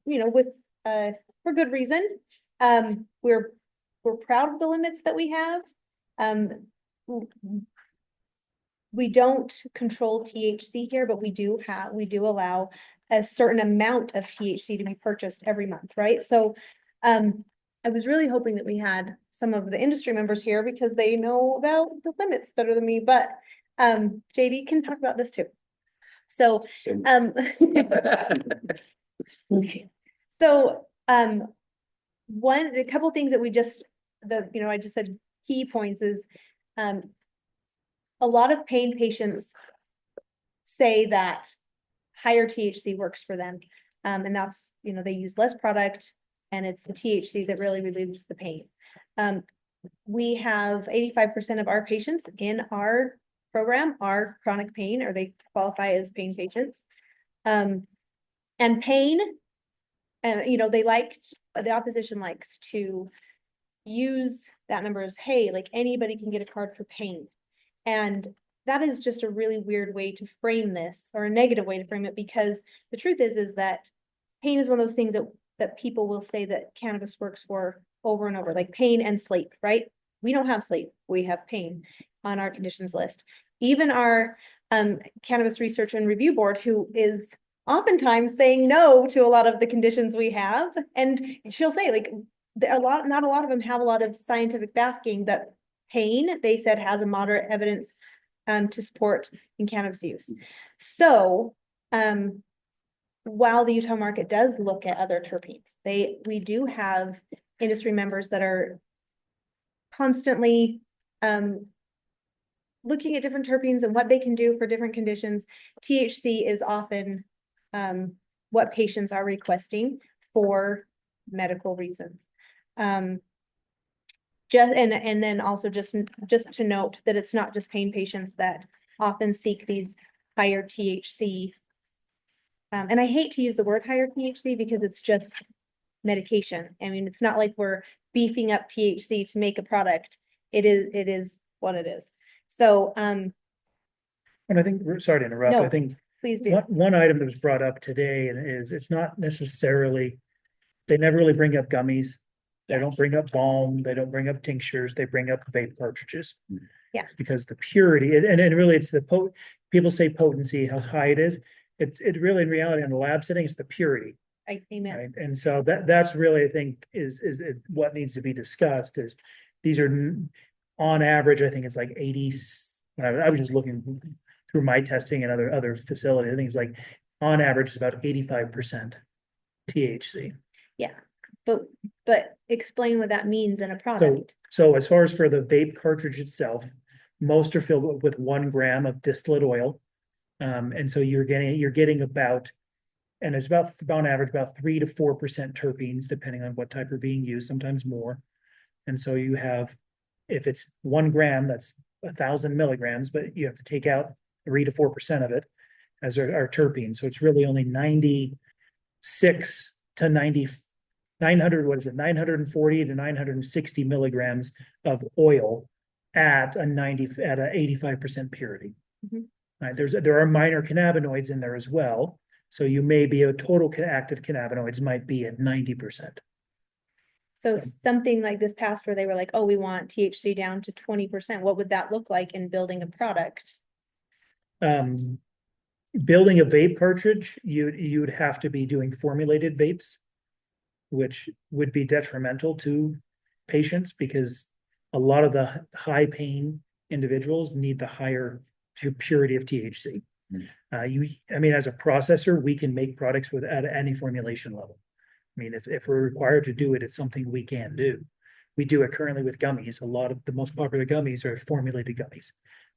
S8: with, for good reason. We're proud of the limits that we have. We don't control THC here, but we do allow a certain amount of THC to be purchased every month, right? So, I was really hoping that we had some of the industry members here because they know about the limits better than me, but, JD can talk about this too. So, a couple things that we just, I just said key points is, a lot of pain patients say that higher THC works for them. And that's, they use less product and it's the THC that really relieves the pain. We have 85% of our patients in our program are chronic pain, or they qualify as pain patients. And pain, the opposition likes to use that number as, hey, like anybody can get a card for pain. And that is just a really weird way to frame this, or a negative way to frame it, because the truth is that pain is one of those things that people will say that cannabis works for over and over, like pain and sleep, right? We don't have sleep, we have pain on our conditions list. Even our cannabis research and review board, who is oftentimes saying no to a lot of the conditions we have, and she'll say like not a lot of them have a lot of scientific backing, but pain, they said, has a moderate evidence to support in cannabis use. So while the Utah market does look at other terpenes, we do have industry members that are constantly looking at different terpenes and what they can do for different conditions. THC is often what patients are requesting for medical reasons. And then also just to note that it's not just pain patients that often seek these higher THC. And I hate to use the word higher THC because it's just medication. I mean, it's not like we're beefing up THC to make a product. It is what it is. So,
S3: And I think, sorry to interrupt,
S8: No,
S3: I think
S8: please do.
S3: one item that was brought up today is it's not necessarily, they never really bring up gummies. They don't bring up balm, they don't bring up tinctures, they bring up vape cartridges.
S8: Yeah.
S3: Because the purity, and really it's people say potency, how high it is. It really, in reality, in the lab setting, it's the purity.
S8: Amen.
S3: Right? And so that's really, I think, is what needs to be discussed is these are on average, I think it's like 80. I was just looking through my testing and other facilities. I think it's like on average, it's about 85% THC.
S8: Yeah, but explain what that means in a product.
S3: So as far as for the vape cartridge itself, most are filled with 1 gram of distillate oil. And so you're getting about, and it's about on average, about 3 to 4% terpenes, depending on what type are being used, sometimes more. And so you have, if it's 1 gram, that's 1,000 milligrams, but you have to take out 3 to 4% of it as our terpenes. So it's really only 96 to 940 to 960 milligrams of oil at a 85% purity.
S8: Mhm.
S3: Right, there are minor cannabinoids in there as well. So you may be a total active cannabinoids might be at 90%.
S8: So something like this past where they were like, oh, we want THC down to 20%. What would that look like in building a product?
S3: Building a vape cartridge, you'd have to be doing formulated vapes, which would be detrimental to patients because a lot of the high pain individuals need the higher purity of THC. I mean, as a processor, we can make products at any formulation level. I mean, if we're required to do it, it's something we can do. We do it currently with gummies. A lot of the most popular gummies are formulated gummies,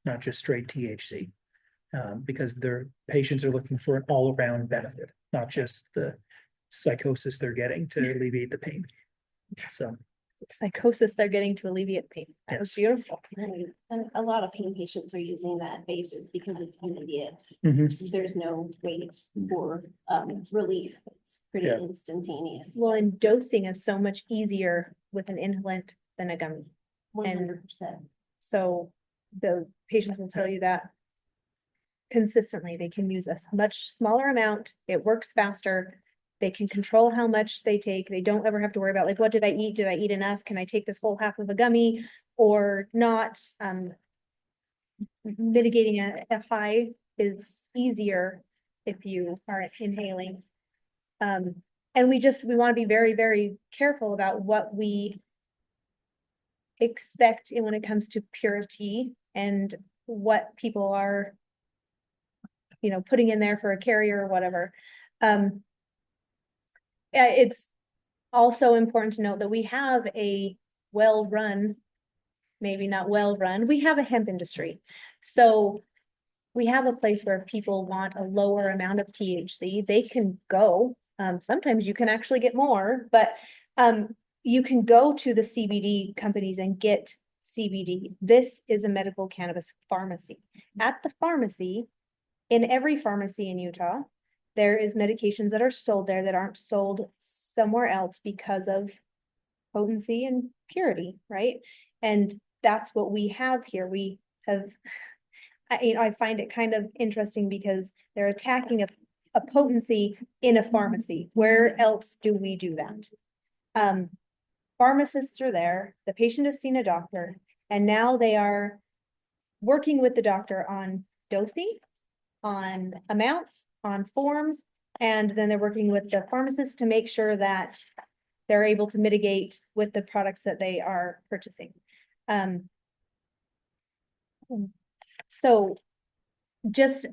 S3: not just straight THC. Because their patients are looking for an all-around benefit, not just the psychosis they're getting to alleviate the pain. So,
S8: Psychosis they're getting to alleviate pain. That was beautiful.
S4: And a lot of pain patients are using that basis because it's immediate.
S3: mhm,
S4: There's no wait for relief. It's pretty
S3: Yeah.
S4: instantaneous.
S8: Well, and dosing is so much easier with an inhalant than a gummy.
S4: 100%.
S8: So the patients will tell you that consistently. They can use a much smaller amount. It works faster. They can control how much they take. They don't ever have to worry about like, what did I eat? Did I eat enough? Can I take this whole half of a gummy or not? Mitigating a high is easier if you are inhaling. And we want to be very, very careful about what we expect when it comes to purity and what people are, putting in there for a carrier or whatever. It's also important to note that we have a well-run, maybe not well-run, we have a hemp industry. So we have a place where people want a lower amount of THC, they can go. Sometimes you can actually get more, but you can go to the CBD companies and get CBD. This is a medical cannabis pharmacy. At the pharmacy, in every pharmacy in Utah, there is medications that are sold there that aren't sold somewhere else because of potency and purity, right? And that's what we have here. We have, I find it kind of interesting because they're attacking a potency in a pharmacy. Where else do we do that? Pharmacists are there, the patient has seen a doctor, and now they are working with the doctor on dosing, on amounts, on forms, and then they're working with the pharmacist to make sure that they're able to mitigate with the products that they are purchasing. So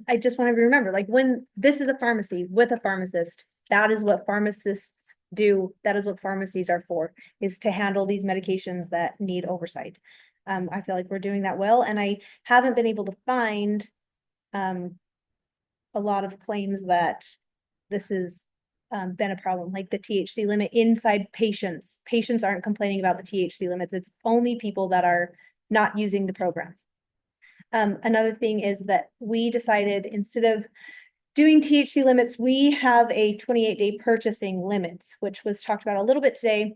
S8: I just want to remember, like when this is a pharmacy with a pharmacist, that is what pharmacists do. That is what pharmacies are for, is to handle these medications that need oversight. I feel like we're doing that well, and I haven't been able to find a lot of claims that this has been a problem, like the THC limit inside patients. Patients aren't complaining about the THC limits. It's only people that are not using the program. Another thing is that we decided instead of doing THC limits, we have a 28-day purchasing limits, which was talked about a little bit today.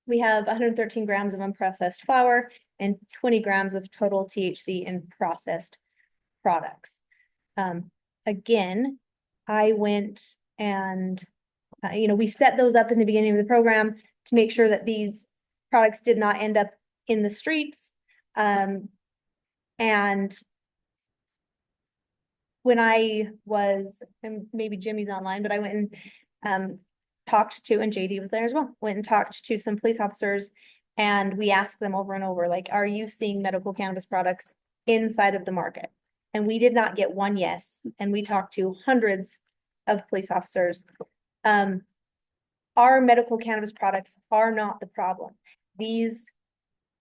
S8: We have 113 grams of unprocessed flour and 20 grams of total THC in processed products. Again, I went and, we set those up in the beginning of the program to make sure that these products did not end up in the streets. And when I was, and maybe Jimmy's online, but I went and talked to, and JD was there as well, went and talked to some police officers, and we asked them over and over, like, are you seeing medical cannabis products inside of the market? And we did not get one yes, and we talked to hundreds of police officers. Our medical cannabis products are not the problem. These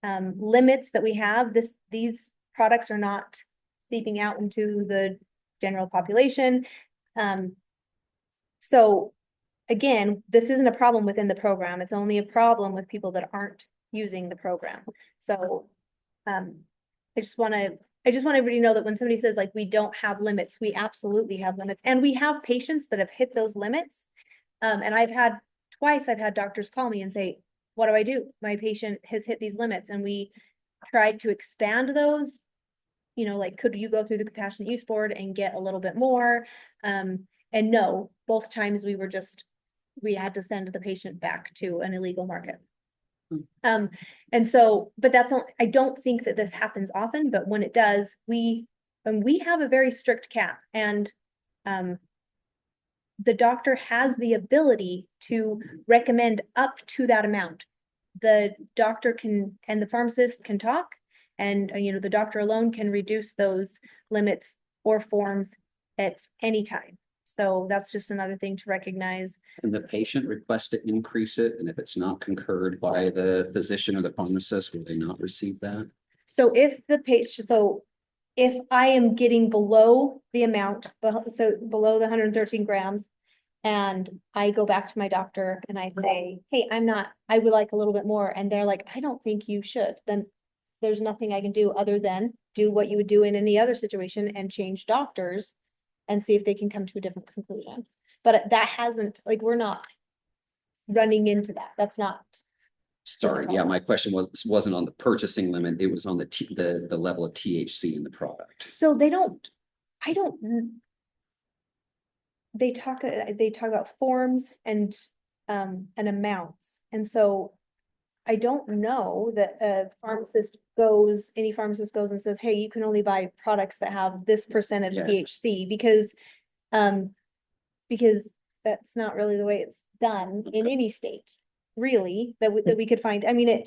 S8: limits that we have, these products are not seeping out into the general population. So again, this isn't a problem within the program. It's only a problem with people that aren't using the program. So I just want everybody to know that when somebody says like, we don't have limits, we absolutely have limits. And we have patients that have hit those limits. And I've had doctors call me and say, what do I do? My patient has hit these limits, and we tried to expand those. Like, could you go through the compassionate use board and get a little bit more? And no, both times we had to send the patient back to an illegal market. And so, but I don't think that this happens often, but when it does, we have a very strict cap, and the doctor has the ability to recommend up to that amount. The doctor can, and the pharmacist can talk, and the doctor alone can reduce those limits or forms at any time. So that's just another thing to recognize.
S9: And the patient request to increase it, and if it's not concurred by the physician or the pharmacist, will they not receive that?
S8: So if the patient, if I am getting below the amount, so below the 113 grams, and I go back to my doctor and I say, hey, I would like a little bit more, and they're like, I don't think you should, then there's nothing I can do other than do what you would do in any other situation and change doctors and see if they can come to a different conclusion. But that hasn't, like, we're not running into that. That's not.
S9: Sorry, yeah, my question wasn't on the purchasing limit, it was on the level of THC in the product.
S8: So they don't, I don't. They talk about forms and amounts, and so I don't know that any pharmacist goes and says, hey, you can only buy products that have this percent of
S9: Yeah.
S8: THC, because that's not really the way it's done in any state, really, that we could find. I mean,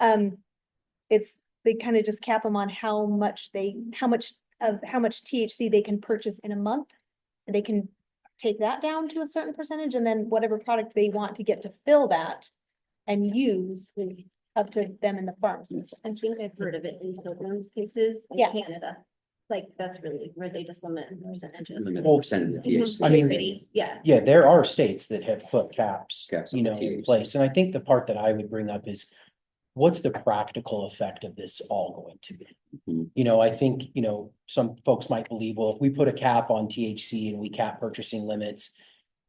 S8: they kind of just cap them on how much THC they can purchase in a month. They can take that down to a certain percentage, and then whatever product they want to get to fill that and use is up to them in the pharmacist.
S4: I think I've heard of it in children's cases in
S8: Yeah.
S4: Canada. Like, that's really where they just limit percentages.
S9: Limit
S2: Well,
S9: percent of the
S4: Mhm.
S9: THC.
S2: I mean-
S4: Pretty, yeah.
S2: Yeah, there are states that have put caps,
S9: Caps
S2: you
S9: on
S2: know, in
S9: THC.
S2: place. And I think the part that I would bring up is what's the practical effect of this all going to be?
S9: Mhm.
S2: You know, I think, you know, some folks might believe, well, if we put a cap on THC and we cap purchasing limits,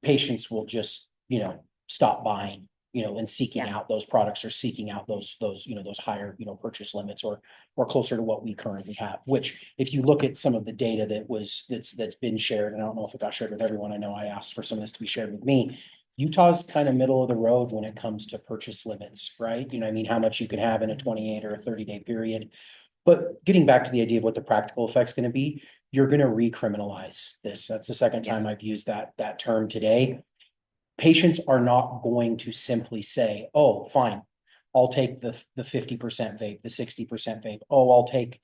S2: patients will just, you know, stop buying, you know, and seeking
S8: Yeah.
S2: out those products or seeking out those, you know, those higher, you know, purchase limits or closer to what we currently have, which if you look at some of the data that's been shared, and I don't know if it got shared with everyone, I know I asked for some of this to be shared with me. Utah's kind of middle of the road when it comes to purchase limits, right? You know, I mean, how much you can have in a 28 or a 30-day period. But getting back to the idea of what the practical effect's going to be, you're going to recriminalize this. That's the second time I've used that term today. Patients are not going to simply say, oh, fine, I'll take the 50% vape, the 60% vape. Oh, I'll take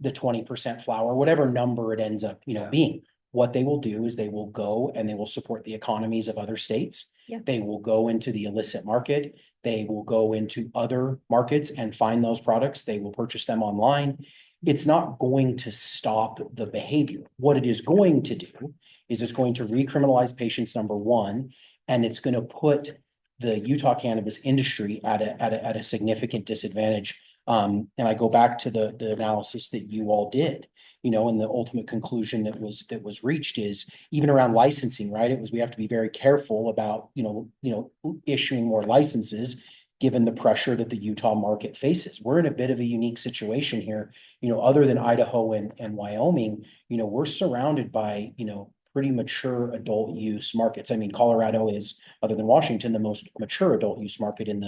S2: the 20% flower, whatever number it ends up, you know,
S9: Yeah.
S2: being. What they will do is they will go and they will support the economies of other states.
S8: Yeah.
S2: They will go into the illicit market. They will go into other markets and find those products. They will purchase them online. It's not going to stop the behavior. What it is going to do is it's going to recriminalize patients, number one, and it's going to put the Utah cannabis industry at a significant disadvantage. And I go back to the analysis that you all did, you know, and the ultimate conclusion that was reached is even around licensing, right? It was, we have to be very careful about, you know, issuing more licenses, given the pressure that the Utah market faces. We're in a bit of a unique situation here, you know, other than Idaho and Wyoming, you know, we're surrounded by, you know, pretty mature adult use markets. I mean, Colorado is, other than Washington, the most mature adult use market in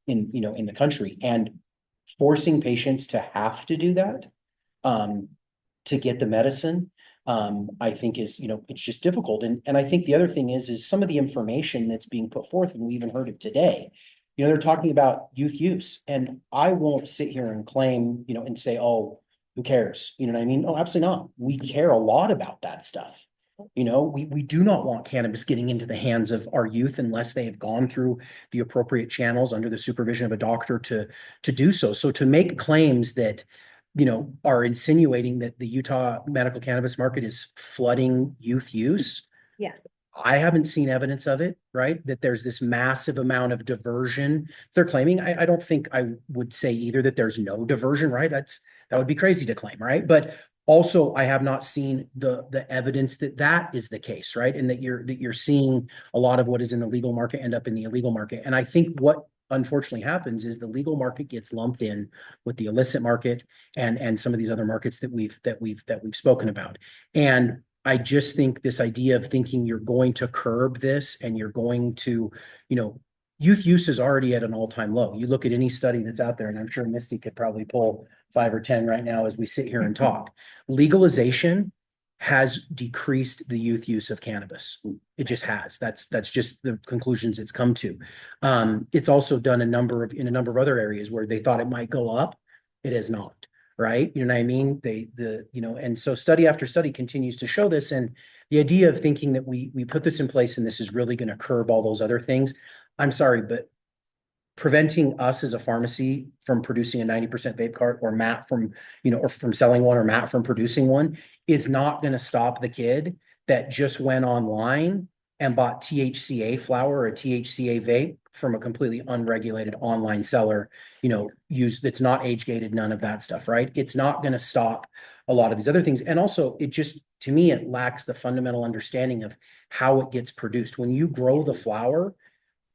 S2: the country. And forcing patients to have to do that, to get the medicine, I think is, you know, it's just difficult. And I think the other thing is some of the information that's being put forth, and we even heard it today, you know, they're talking about youth use, and I won't sit here and claim, you know, and say, oh, who cares? You know what I mean? Oh, absolutely not. We care a lot about that stuff. You know, we do not want cannabis getting into the hands of our youth unless they have gone through the appropriate channels under the supervision of a doctor to do so. So to make claims that, you know, are insinuating that the Utah medical cannabis market is flooding youth use.
S8: Yeah.
S2: I haven't seen evidence of it, right? That there's this massive amount of diversion they're claiming. I don't think I would say either that there's no diversion, right? That would be crazy to claim, right? But also, I have not seen the evidence that is the case, right? And that you're seeing a lot of what is in the legal market end up in the illegal market. And I think what unfortunately happens is the legal market gets lumped in with the illicit market and some of these other markets that we've spoken about. And I just think this idea of thinking you're going to curb this and you're going to, you know, youth use is already at an all-time low. You look at any study that's out there, and I'm sure Misty could probably pull 5 or 10 right now as we sit here and talk. Legalization has decreased the youth use of cannabis. It just has. That's just the conclusions it's come to. It's also done in a number of other areas where they thought it might go up. It has not. Right? You know what I mean? And so study after study continues to show this. And the idea of thinking that we put this in place and this is really going to curb all those other things. I'm sorry, but preventing us as a pharmacy from producing a 90% vape cart, or Matt from, or from selling one, or Matt from producing one, is not going to stop the kid that just went online and bought THCA flower or a THCA vape from a completely unregulated online seller, that's not age gated, none of that stuff, right? It's not going to stop a lot of these other things. And also, it just, to me, it lacks the fundamental understanding of how it gets produced. When you grow the flower,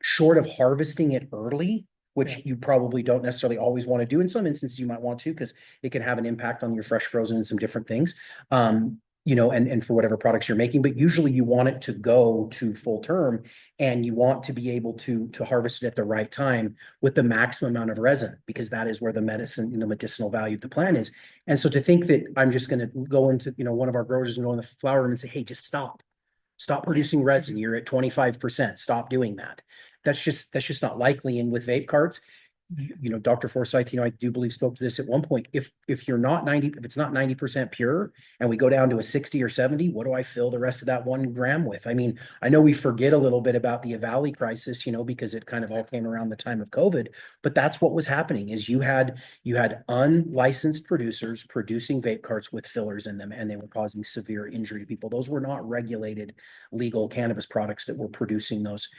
S2: short of harvesting it early, which you probably don't necessarily always want to do. In some instances, you might want to, because it can have an impact on your fresh frozen and some different things. And for whatever products you're making, but usually you want it to go to full term, and you want to be able to harvest it at the right time with the maximum amount of resin, because that is where the medicinal value of the plant is. And so to think that I'm just going to go into, one of our growers and go in the flower room and say, hey, just stop producing resin. You're at 25%. Stop doing that. That's just not likely. And with vape carts, Dr. Forsyth, I do believe spoke to this at one point. If it's not 90% pure, and we go down to a 60 or 70, what do I fill the rest of that 1 gram with? I mean, I know we forget a little bit about the Valley crisis, because it kind of all came around the time of COVID, but that's what was happening. Is you had unlicensed producers producing vape carts with fillers in them, and they were causing severe injury to people. Those were not regulated legal cannabis products that were producing those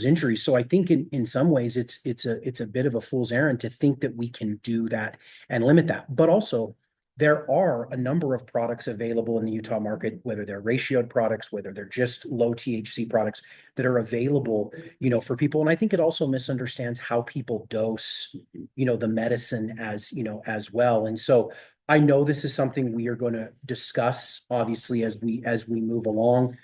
S2: injuries. So I think in some ways it's a bit of a fool's errand to think that we can do that and limit that. But also, there are a number of products available in the Utah market, whether they're ratioed products, whether they're just low THC products, that are available, for people. And I think it also misunderstands how people dose, the medicine as well. And so I know this is something we are going to discuss, obviously, as we move along.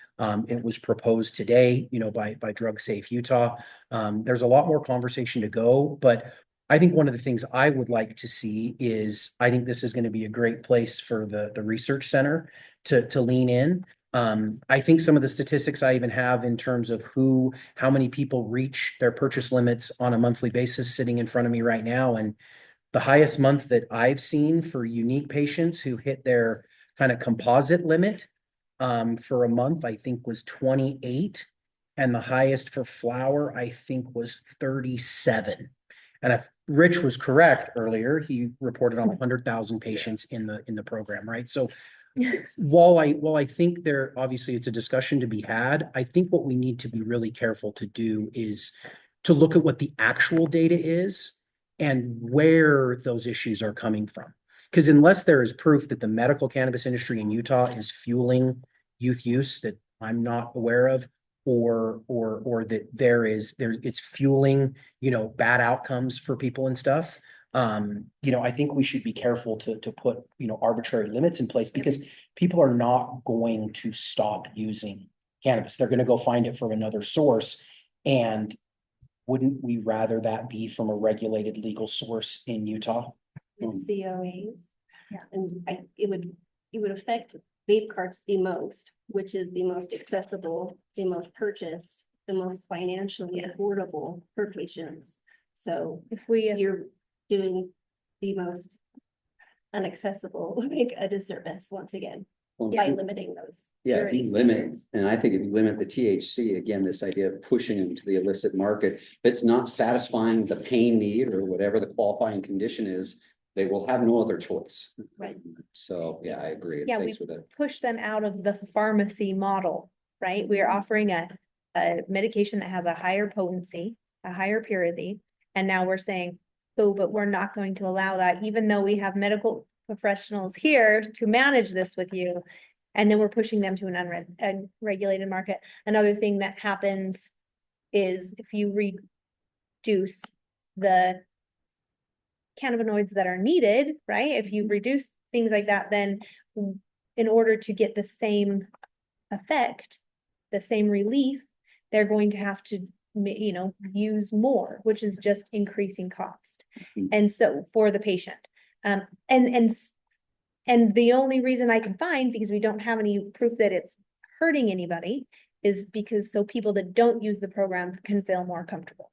S2: It was proposed today, by Drug Safe Utah. There's a lot more conversation to go, but I think one of the things I would like to see is, I think this is going to be a great place for the research center to lean in. I think some of the statistics I even have in terms of how many people reach their purchase limits on a monthly basis sitting in front of me right now. And the highest month that I've seen for unique patients who hit their kind of composite limit for a month, I think was 28. And the highest for flower, I think, was 37. And if Rich was correct earlier, he reported on 100,000 patients in the program, right? So while I think obviously it's a discussion to be had, I think what we need to be really careful to do is to look at what the actual data is and where those issues are coming from. Because unless there is proof that the medical cannabis industry in Utah is fueling youth use that I'm not aware of, or that it's fueling, bad outcomes for people and stuff. I think we should be careful to put, arbitrary limits in place, because people are not going to stop using cannabis. They're going to go find it from another source. And wouldn't we rather that be from a regulated legal source in Utah?
S4: With COAs. Yeah. And it would affect vape carts the most, which is the most accessible, the most purchased, the most financially affordable for patients. So
S8: If
S4: you're doing the most inaccessible, like a disservice once again, by limiting those.
S9: Yeah, if
S4: purity
S9: you limit,
S4: standards.
S9: and I think if you limit the THC, again, this idea of pushing into the illicit market, if it's not satisfying the pain need or whatever the qualifying condition is, they will have no other choice.
S4: Right.
S9: So, yeah, I agree.
S8: Yeah,
S9: Thanks for that.
S8: push them out of the pharmacy model, right? We are offering a medication that has a higher potency, a higher purity. And now we're saying, oh, but we're not going to allow that, even though we have medical professionals here to manage this with you. And then we're pushing them to an unregulated market. Another thing that happens is if you reduce the cannabinoids that are needed, right? If you reduce things like that, then in order to get the same effect, the same relief, they're going to have to, use more, which is just increasing cost. And so for the patient, and the only reason I can find, because we don't have any proof that it's hurting anybody, is because so people that don't use the program can feel more comfortable.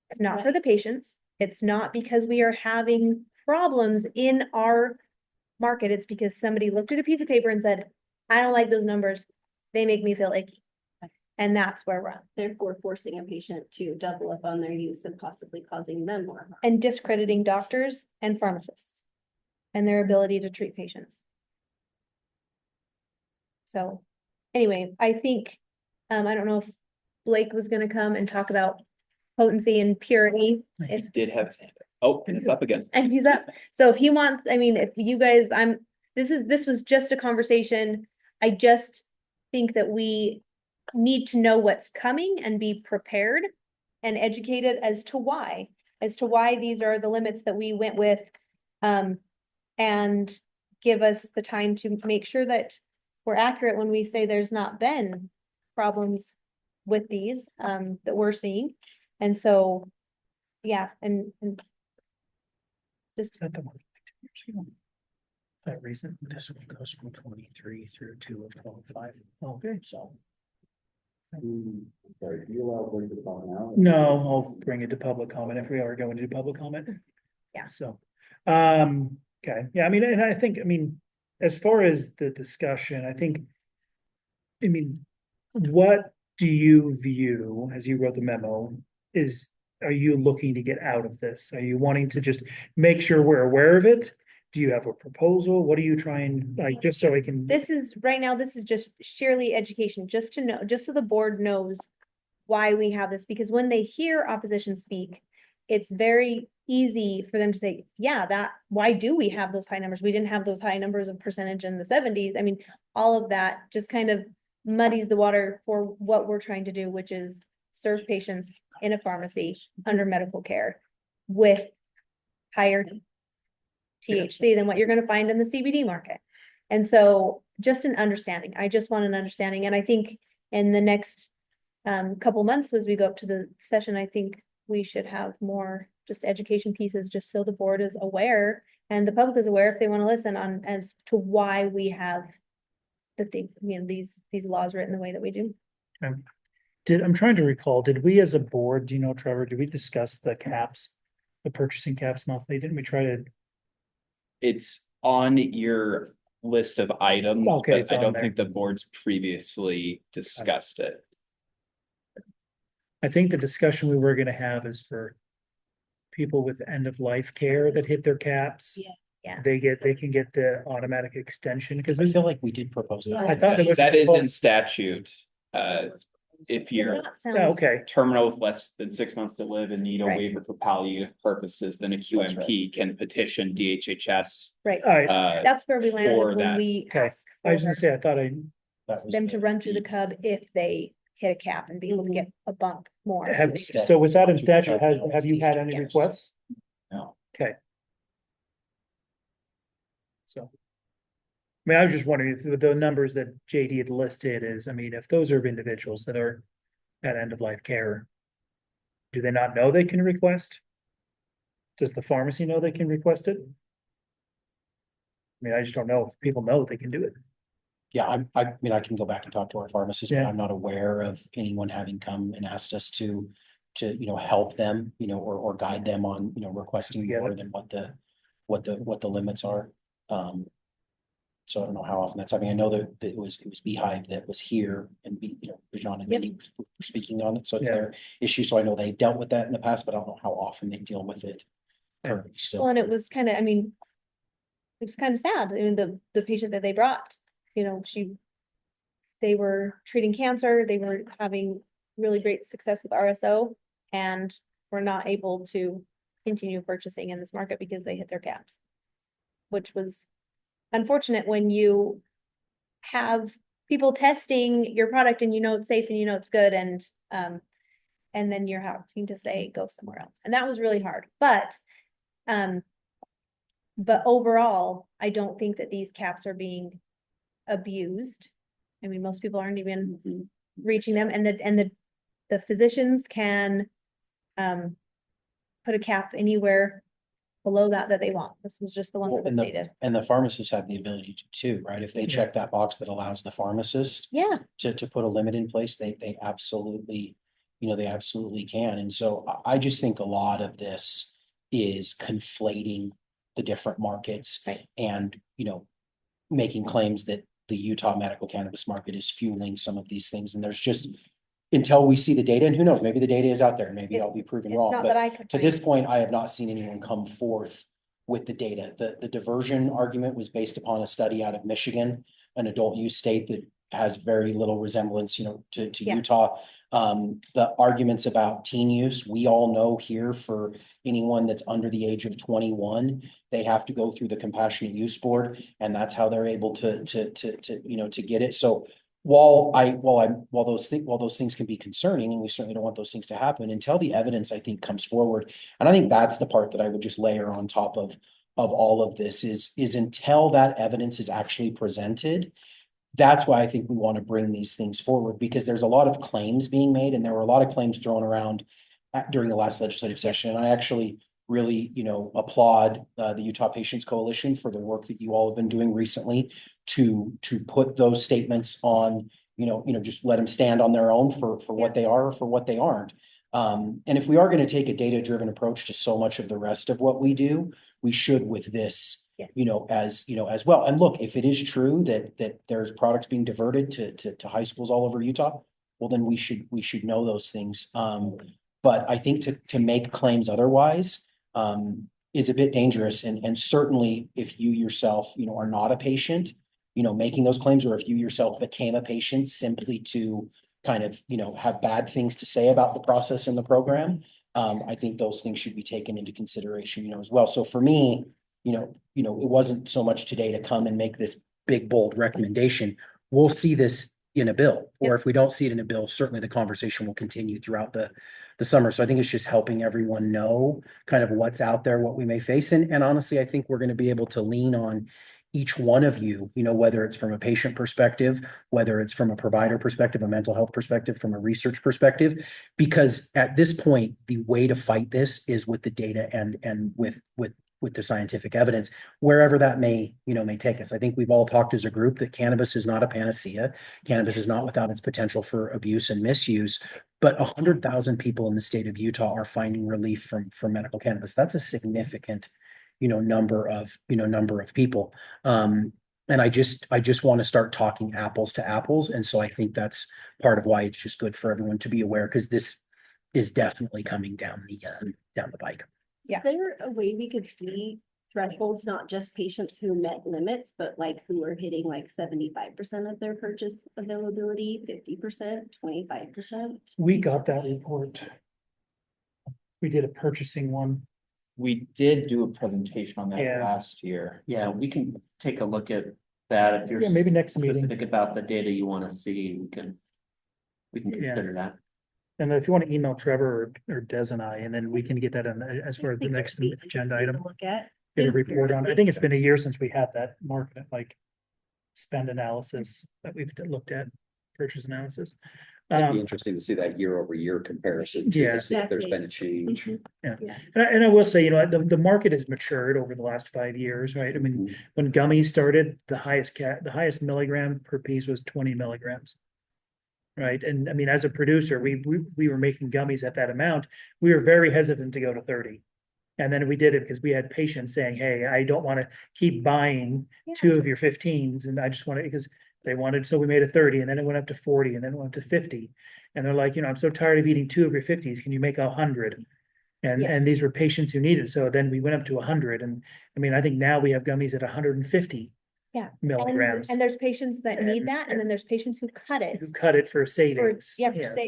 S8: It's not for the patients. It's not because we are having problems in our market. It's because somebody looked at a piece of paper and said, I don't like those numbers. They make me feel icky. And that's where we're at.
S4: Therefore forcing a patient to double up on their use and possibly causing them more harm.
S8: And discrediting doctors and pharmacists and their ability to treat patients. So, anyway, I think, I don't know if Blake was gonna come and talk about potency and purity. If,
S10: Did have his hand up. Oh, and it's up again.
S8: and he's up, so if he wants, I mean, if you guys, this was just a conversation. I just think that we need to know what's coming and be prepared and educated as to why these are the limits that we went with. And give us the time to make sure that we're accurate when we say there's not been problems with these, that we're seeing. And so, yeah, and just,
S3: Is that the one? That reason,
S2: This one goes from 23 through to 25.
S3: okay.
S2: So.
S6: Sorry, do you allow Blake to talk now?
S3: No, I'll bring it to public comment if we are going to do public comment.
S8: Yeah.
S3: So, okay, yeah, I mean, and I think, as far as the discussion, what do you view, as you wrote the memo, are you looking to get out of this? Are you wanting to just make sure we're aware of it? Do you have a proposal? What are you trying, like, just so I can?
S8: this is, right now, this is just sheerly education, just to know, just so the board knows why we have this, because when they hear opposition speak, it's very easy for them to say, yeah, why do we have those high numbers? We didn't have those high numbers of percentage in the 70s. I mean, all of that just kind of muddies the water for what we're trying to do, which is serve patients in a pharmacy under medical care with higher THC than what you're going to find in the CBD market. And so just an understanding, I just want an understanding. And I think in the next couple months, as we go up to the session, I think we should have more just education pieces, just so the board is aware and the public is aware if they want to listen on as to why we have these laws written the way that we do.
S3: I'm trying to recall, did we as a board, do you know, Trevor, did we discuss the caps, the purchasing caps monthly? Didn't we try to?
S10: It's on your list of items,
S3: Okay, it's
S10: but I
S3: on
S10: don't
S3: there.
S10: think the board's previously discussed it.
S3: I think the discussion we were gonna have is for people with end of life care that hit their caps.
S4: Yeah.
S8: Yeah.
S3: They can get the automatic extension, because
S2: I feel like we did propose that.
S3: I thought there was.
S10: That is in statute. If you're
S8: That
S3: Yeah,
S8: sounds,
S3: okay,
S10: terminal with less than 6 months to live and need a
S8: Right.
S10: waiver for palliative purposes, then a QMP can petition DHHS.
S8: right,
S3: all right,
S8: that's where we landed
S10: for
S8: is when
S10: that.
S8: we
S3: Okay.
S8: asked
S3: I was
S8: for
S3: gonna say, I thought
S2: That was
S8: them to run through the
S2: the-
S8: cub if they hit a cap and be able to get a bump more.
S3: have, so with that in statute, have you had any
S2: Yes.
S3: requests?
S2: No.
S3: Okay. So. I mean, I was just wondering if the numbers that JD had listed is, if those are individuals that are at end of life care. Do they not know they can request? Does the pharmacy know they can request it? I just don't know if people know they can do it.
S2: Yeah, I mean, I can go back and talk to our pharmacist, but
S3: Yeah.
S2: I'm not aware of anyone having come and asked us to, help them, or guide them on, requesting
S3: Yeah.
S2: more than what the limits are. So I don't know how often that's, I know that it was Beehive that was here and Bijan and
S8: Yep.
S2: Minnie were speaking on it, so it's
S3: Yeah.
S2: their issue. So I know they dealt with that in the past, but I don't know how often they deal with it currently
S8: Well,
S2: still.
S8: and it was kind of, it was kind of sad. The patient that they brought, they were treating cancer, they were having really great success with RSO and were not able to continue purchasing in this market because they hit their caps. Which was unfortunate when you have people testing your product and it's safe and it's good and then you're having to say, go somewhere else. And that was really hard, but overall, I don't think that these caps are being abused. Most people aren't even reaching them and the physicians can put a cap anywhere below that they want. This was just the one that was stated.
S2: And the pharmacists have the ability to too, right? If they
S3: Yeah.
S2: check that box that allows the pharmacist
S8: Yeah,
S2: to put a limit in place, they absolutely, they absolutely can. And so I just think a lot of this is conflating the different markets.
S8: Right.
S2: And, making claims that the Utah medical cannabis market is fueling some of these things. And there's just until we see the data, and who knows, maybe the data is out there, maybe I'll be proven
S8: It's
S2: wrong,
S8: not
S2: but
S8: that I could
S2: to
S8: find.
S2: this point, I have not seen anyone come forth with the data. The diversion argument was based upon a study out of Michigan, an adult use state that has very little resemblance, to
S8: Yeah.
S2: Utah. The arguments about teen use, we all know here, for anyone that's under the age of 21, they have to go through the compassionate use board, and that's how they're able to get it. So while those things can be concerning, and we certainly don't want those things to happen, until the evidence, I think, comes forward. And I think that's the part that I would just layer on top of all of this is until that evidence is actually presented. That's why I think we want to bring these things forward, because there's a lot of claims being made, and there were a lot of claims thrown around during the last legislative session. And I actually really, applaud the Utah Patients Coalition for the work that you all have been doing recently to put those statements on, just let them stand on their own for what they are or for what they aren't. And if we are going to take a data-driven approach to so much of the rest of what we do, we should with this,
S8: Yes.
S2: as well. And look, if it is true that there's products being diverted to high schools all over Utah, well, then we should know those things. But I think to make claims otherwise is a bit dangerous. And certainly if you yourself, are not a patient, making those claims, or if you yourself became a patient simply to kind of, have bad things to say about the process and the program, I think those things should be taken into consideration, as well. So for me, it wasn't so much today to come and make this big, bold recommendation. We'll see this in a bill, or if we don't see it in a bill, certainly the conversation will continue throughout the summer. So I think it's just helping everyone know kind of what's out there, what we may face. And honestly, I think we're going to be able to lean on each one of you, whether it's from a patient perspective, whether it's from a provider perspective, a mental health perspective, from a research perspective, because at this point, the way to fight this is with the data and with the scientific evidence, wherever that may take us. I think we've all talked as a group that cannabis is not a panacea. Cannabis is not without its potential for abuse and misuse, but 100,000 people in the state of Utah are finding relief from medical cannabis. That's a significant, number of people. And I just want to start talking apples to apples. And so I think that's part of why it's just good for everyone to be aware, because this is definitely coming down the bike.
S8: Yeah.
S4: Is there a way we could see thresholds, not just patients who met limits, but like who are hitting like 75% of their purchase availability, 50%, 25%?
S3: We got that report. We did a purchasing one.
S10: We did do a presentation on that
S3: Yeah.
S10: last year.
S1: Yeah, we can take a look at that. If you're
S3: Yeah, maybe next meeting.
S1: specific about the data you want to see, we can
S3: Yeah.
S1: consider that.
S3: And if you want to email Trevor or Des and I, and then we can get that on as far as the next agenda item.
S4: Look at.
S3: Get a report on. I think it's been a year since we had that market, like spend analysis that we've looked at, purchase analysis.
S9: It'd be interesting to see that year over year comparison. too,
S3: Yeah.
S9: to see if there's
S4: Exactly.
S9: been a change.
S4: Mhm.
S3: And I will say, the market has matured over the last 5 years, right? I mean, when gummies started, the highest milligram per piece was 20 milligrams. Right, and I mean, as a producer, we were making gummies at that amount. We were very hesitant to go to 30. And then we did it because we had patients saying, hey, I don't want to keep buying 2 of your 15s, and I just want to, because they wanted, so we made a 30, and then it went up to 40, and then it went up to 50. And they're like, I'm so tired of eating 2 of your 50s. Can you make 100? And these were patients who needed. So then we went up to 100. And I mean, I think now we have gummies at 150
S8: Yeah.
S3: milligrams.
S8: And there's patients that need that, and then there's patients who cut it
S3: Who cut it for
S8: for,
S3: savings.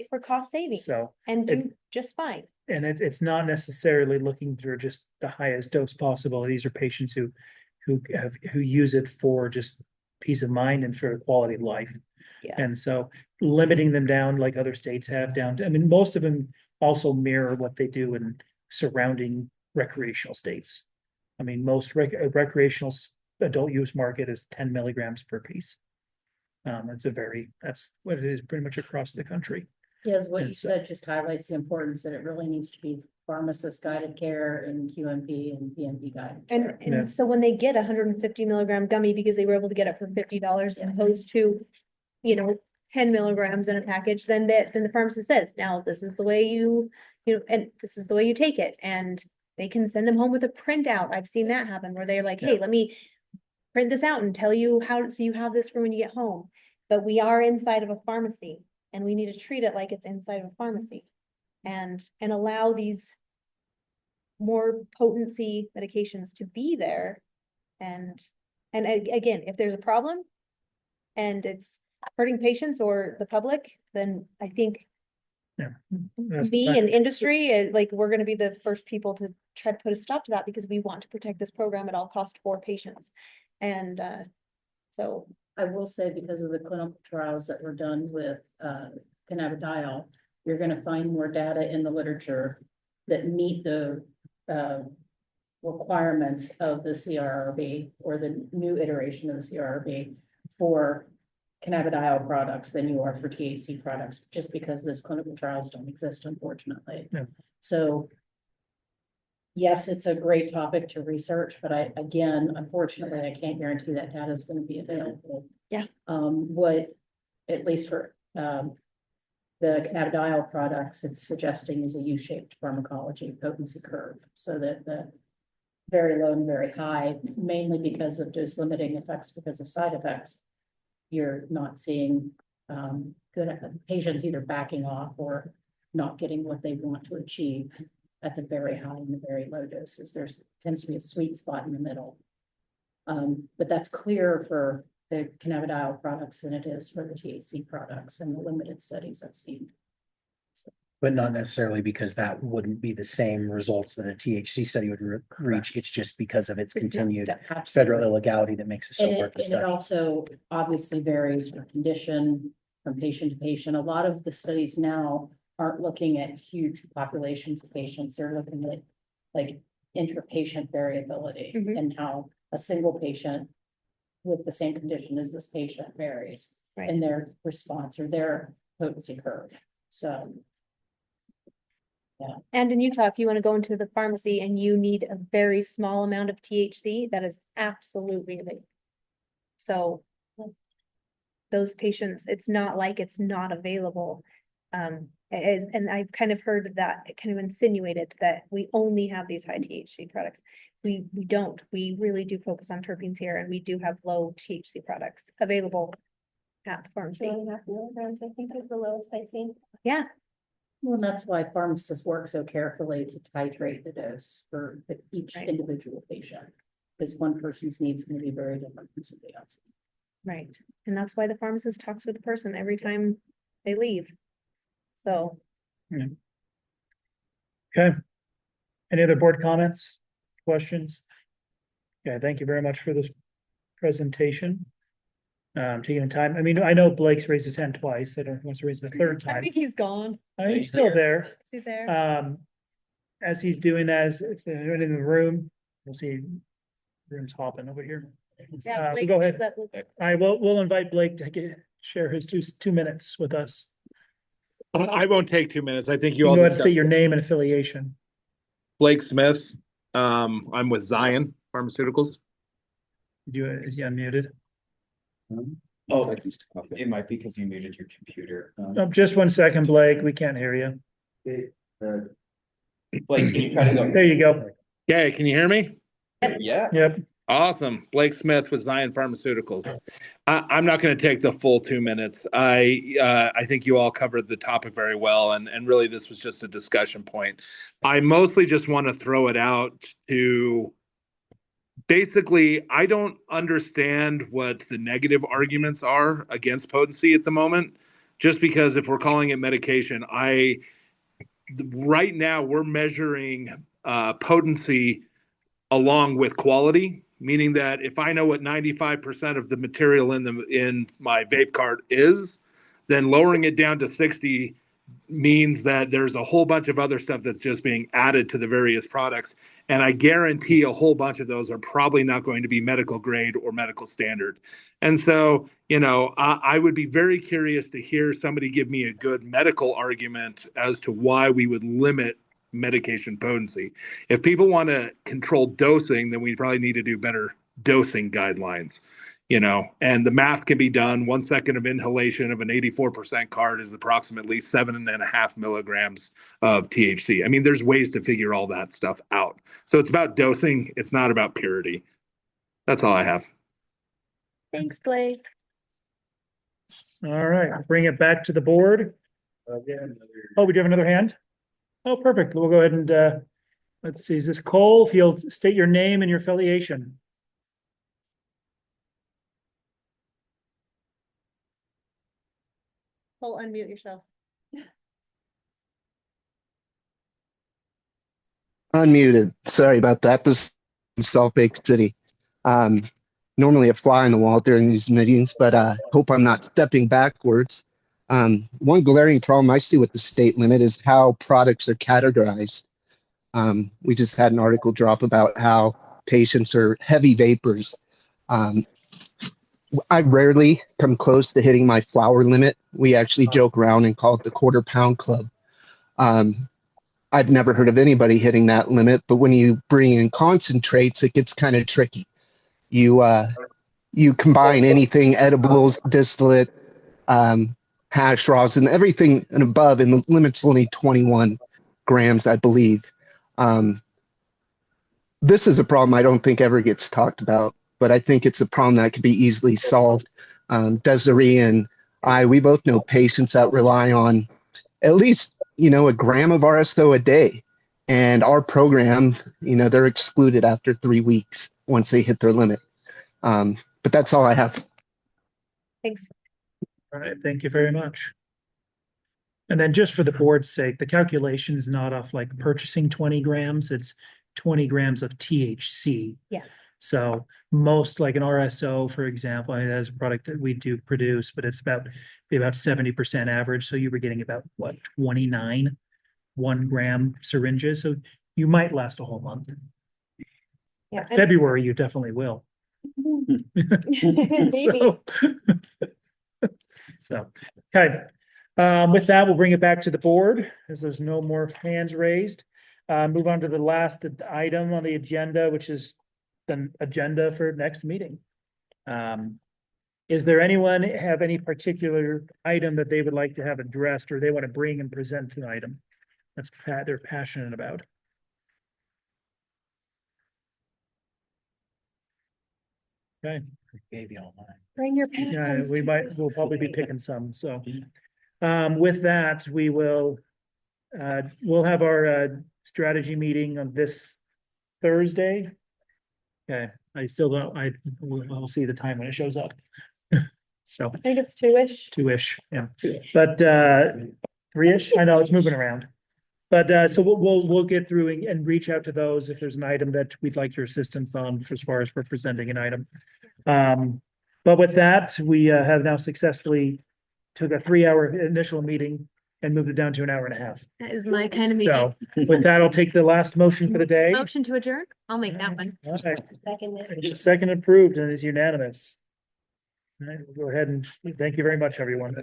S8: for cost savings
S3: So,
S8: and do just fine.
S3: and it's not necessarily looking for just the highest dose possible. These are patients who use it for just peace of mind and for quality of life.
S8: Yeah.
S3: And so limiting them down like other states have down to, I mean, most of them also mirror what they do in surrounding recreational states. I mean, most recreational adult use market is 10 milligrams per piece. That's what it is pretty much across the country.
S7: Yes, what you
S3: And so-
S7: said just highlights the importance that it really needs to be pharmacist guided care and QMP and PMP guided care.
S3: Yeah.
S8: And so when they get 150 milligram gummy because they were able to get it for $50 as opposed to, 10 milligrams in a package, then the pharmacist says, now this is the way and this is the way you take it. And they can send them home with a printout. I've seen that happen where they're like, hey, let me print this out and tell you how, so you have this for when you get home. But we are inside of a pharmacy. and we need to treat it like it's inside of a pharmacy. And allow these more potency medications to be there. And again, if there's a problem and it's hurting patients or the public, then I think
S3: That's
S8: me
S3: fine.
S8: and industry, like, we're gonna be the first people to try to put a stop to that because we want to protect this program at all cost for patients. And so,
S7: I will say because of the clinical trials that were done with cannabidiol, you're gonna find more data in the literature that meet the requirements of the CRRB or the new iteration of the CRRB for cannabidiol products than you are for THC products, just because those clinical trials don't exist, unfortunately.
S3: Yeah.
S7: So yes, it's a great topic to research, but again, unfortunately, I can't guarantee that data is going to be available.
S8: Yeah.
S7: What, at least for, the cannabidiol products, it's suggesting is a U-shaped pharmacology potency curve, so that the very low and very high, mainly because of dose limiting effects, because of side effects, you're not seeing, good patients either backing off or not getting what they want to achieve at the very high and the very low doses. There's tends to be a sweet spot in the middle. But that's clearer for the cannabidiol products than it is for the THC products and the limited studies I've seen.
S2: But not necessarily because that wouldn't be the same results that a THC study would reach. It's just because of its continued federal
S7: Absolutely.
S2: illegality that makes it so hard to
S7: And it
S2: study.
S7: also obviously varies from condition, from patient to patient. A lot of the studies now aren't looking at huge populations of patients. They're looking at like intra-patient variability
S8: Mhm.
S7: and how a single patient with the same condition as this patient varies
S8: Right.
S7: in their response or their potency curve. So
S8: and in Utah, if you wanna go into the pharmacy and you need a very small amount of THC, that is absolutely available. So those patients, it's not like it's not available. And I've kind of heard that, it kind of insinuated that we only have these high THC products. We don't, we really do focus on terpenes here, and we do have low THC products available at the pharmacy.
S4: 2.5 milligrams, I think, is the lowest I've seen.
S8: Yeah,
S7: well, and that's why pharmacists work so carefully to titrate the dose for each
S8: Right.
S7: individual patient. Because one person's needs can be very different from somebody else's.
S8: right. And that's why the pharmacist talks with the person every time they leave. So,
S3: Okay. Any other board comments, questions? Yeah, thank you very much for this presentation. Taking the time. I mean, I know Blake's raised his hand twice. I don't know if he wants to raise it a third
S8: I
S3: time.
S8: think he's gone.
S3: He's still there.
S8: Is he there?
S3: As he's doing that, if there's anyone in the room, we'll see. Room's hopping over here.
S8: Yeah, Blake's
S3: go ahead.
S8: hands up. Let's-
S3: All right, we'll invite Blake to share his two minutes with us.
S11: I won't take 2 minutes. I think
S3: You
S11: you all
S3: can go ahead and state
S11: discussed
S3: your name and affiliation.
S11: Blake Smith. I'm with Zion Pharmaceuticals.
S3: Is he unmuted?
S10: Oh, it might be because you muted your computer.
S3: Just 1 second, Blake. We can't hear you.
S10: Like, can you try to go?
S3: There you go.
S11: Okay, can you hear me?
S10: Yeah.
S3: Yep.
S11: Awesome. Blake Smith with Zion Pharmaceuticals. I'm not going to take the full 2 minutes. I think you all covered the topic very well, and really this was just a discussion point. I mostly just want to throw it out to basically, I don't understand what the negative arguments are against potency at the moment, just because if we're calling it medication, right now we're measuring potency along with quality, meaning that if I know what 95% of the material in my vape cart is, then lowering it down to 60 means that there's a whole bunch of other stuff that's just being added to the various products. And I guarantee a whole bunch of those are probably not going to be medical grade or medical standard. And so, I would be very curious to hear somebody give me a good medical argument as to why we would limit medication potency. If people want to control dosing, then we probably need to do better dosing guidelines, and the math can be done. 1 second of inhalation of an 84% card is approximately 7.5 milligrams of THC. I mean, there's ways to figure all that stuff out. So it's about dosing. It's not about purity. That's all I have.
S8: Thanks, Blake.
S3: All right, bring it back to the board. Oh, we do have another hand? Oh, perfect. We'll go ahead and, let's see, is this Cole? If you'll state your name and your affiliation.
S8: Cole, unmute yourself.
S12: Unmuted. Sorry about that. This is Salt Lake City. Normally a fly on the wall during these meetings, but hope I'm not stepping backwards. One glaring problem I see with the state limit is how products are categorized. We just had an article drop about how patients are heavy vapors. I rarely come close to hitting my flour limit. We actually joke around and call it the quarter pound club. I've never heard of anybody hitting that limit, but when you bring in concentrates, it gets kind of tricky. You combine anything, edibles, distillate, hash rosin, everything and above, and the limit's only 21 grams, I believe. This is a problem I don't think ever gets talked about, but I think it's a problem that could be easily solved. Desiree and we both know patients that rely on at least, a gram of RSO a day. And our program, they're excluded after 3 weeks once they hit their limit. But that's all I have.
S8: Thanks.
S3: All right, thank you very much. And then just for the board's sake, the calculation is not off like purchasing 20 grams, it's 20 grams of THC.
S8: Yeah.
S3: So most like an RSO, for example, that's a product that we do produce, but it's about 70% average. So you were getting about what, 29 1 gram syringes. So you might last a whole month.
S8: Yeah.
S3: February, you definitely will.
S8: Maybe.
S3: So, okay. With that, we'll bring it back to the board as there's no more hands raised. Move on to the last item on the agenda, which is the agenda for next meeting. Is there anyone have any particular item that they would like to have addressed or they want to bring and present an item that's they're passionate about? Okay.
S2: Gave you all mine.
S8: Bring your
S3: Yeah,
S8: pens.
S3: we'll probably be picking some, so. With that, we'll have our strategy meeting on this Thursday. Okay, I still don't, I'll see the time when it shows up. So
S8: I think it's 2-ish.
S3: 2-ish, yeah, but 3-ish, I know it's moving around. But so we'll get through and reach out to those if there's an item that we'd like your assistance on as far as for presenting an item. But with that, we have now successfully took a 3-hour initial meeting and moved it down to an hour and a half.
S13: That is my kind of meeting.
S3: So with that, I'll take the last motion for the day.
S13: Motion to adjourn? I'll make that one.
S3: All right.
S8: Second.
S3: Second approved and is unanimous. All right, we'll go ahead and thank you very much, everyone.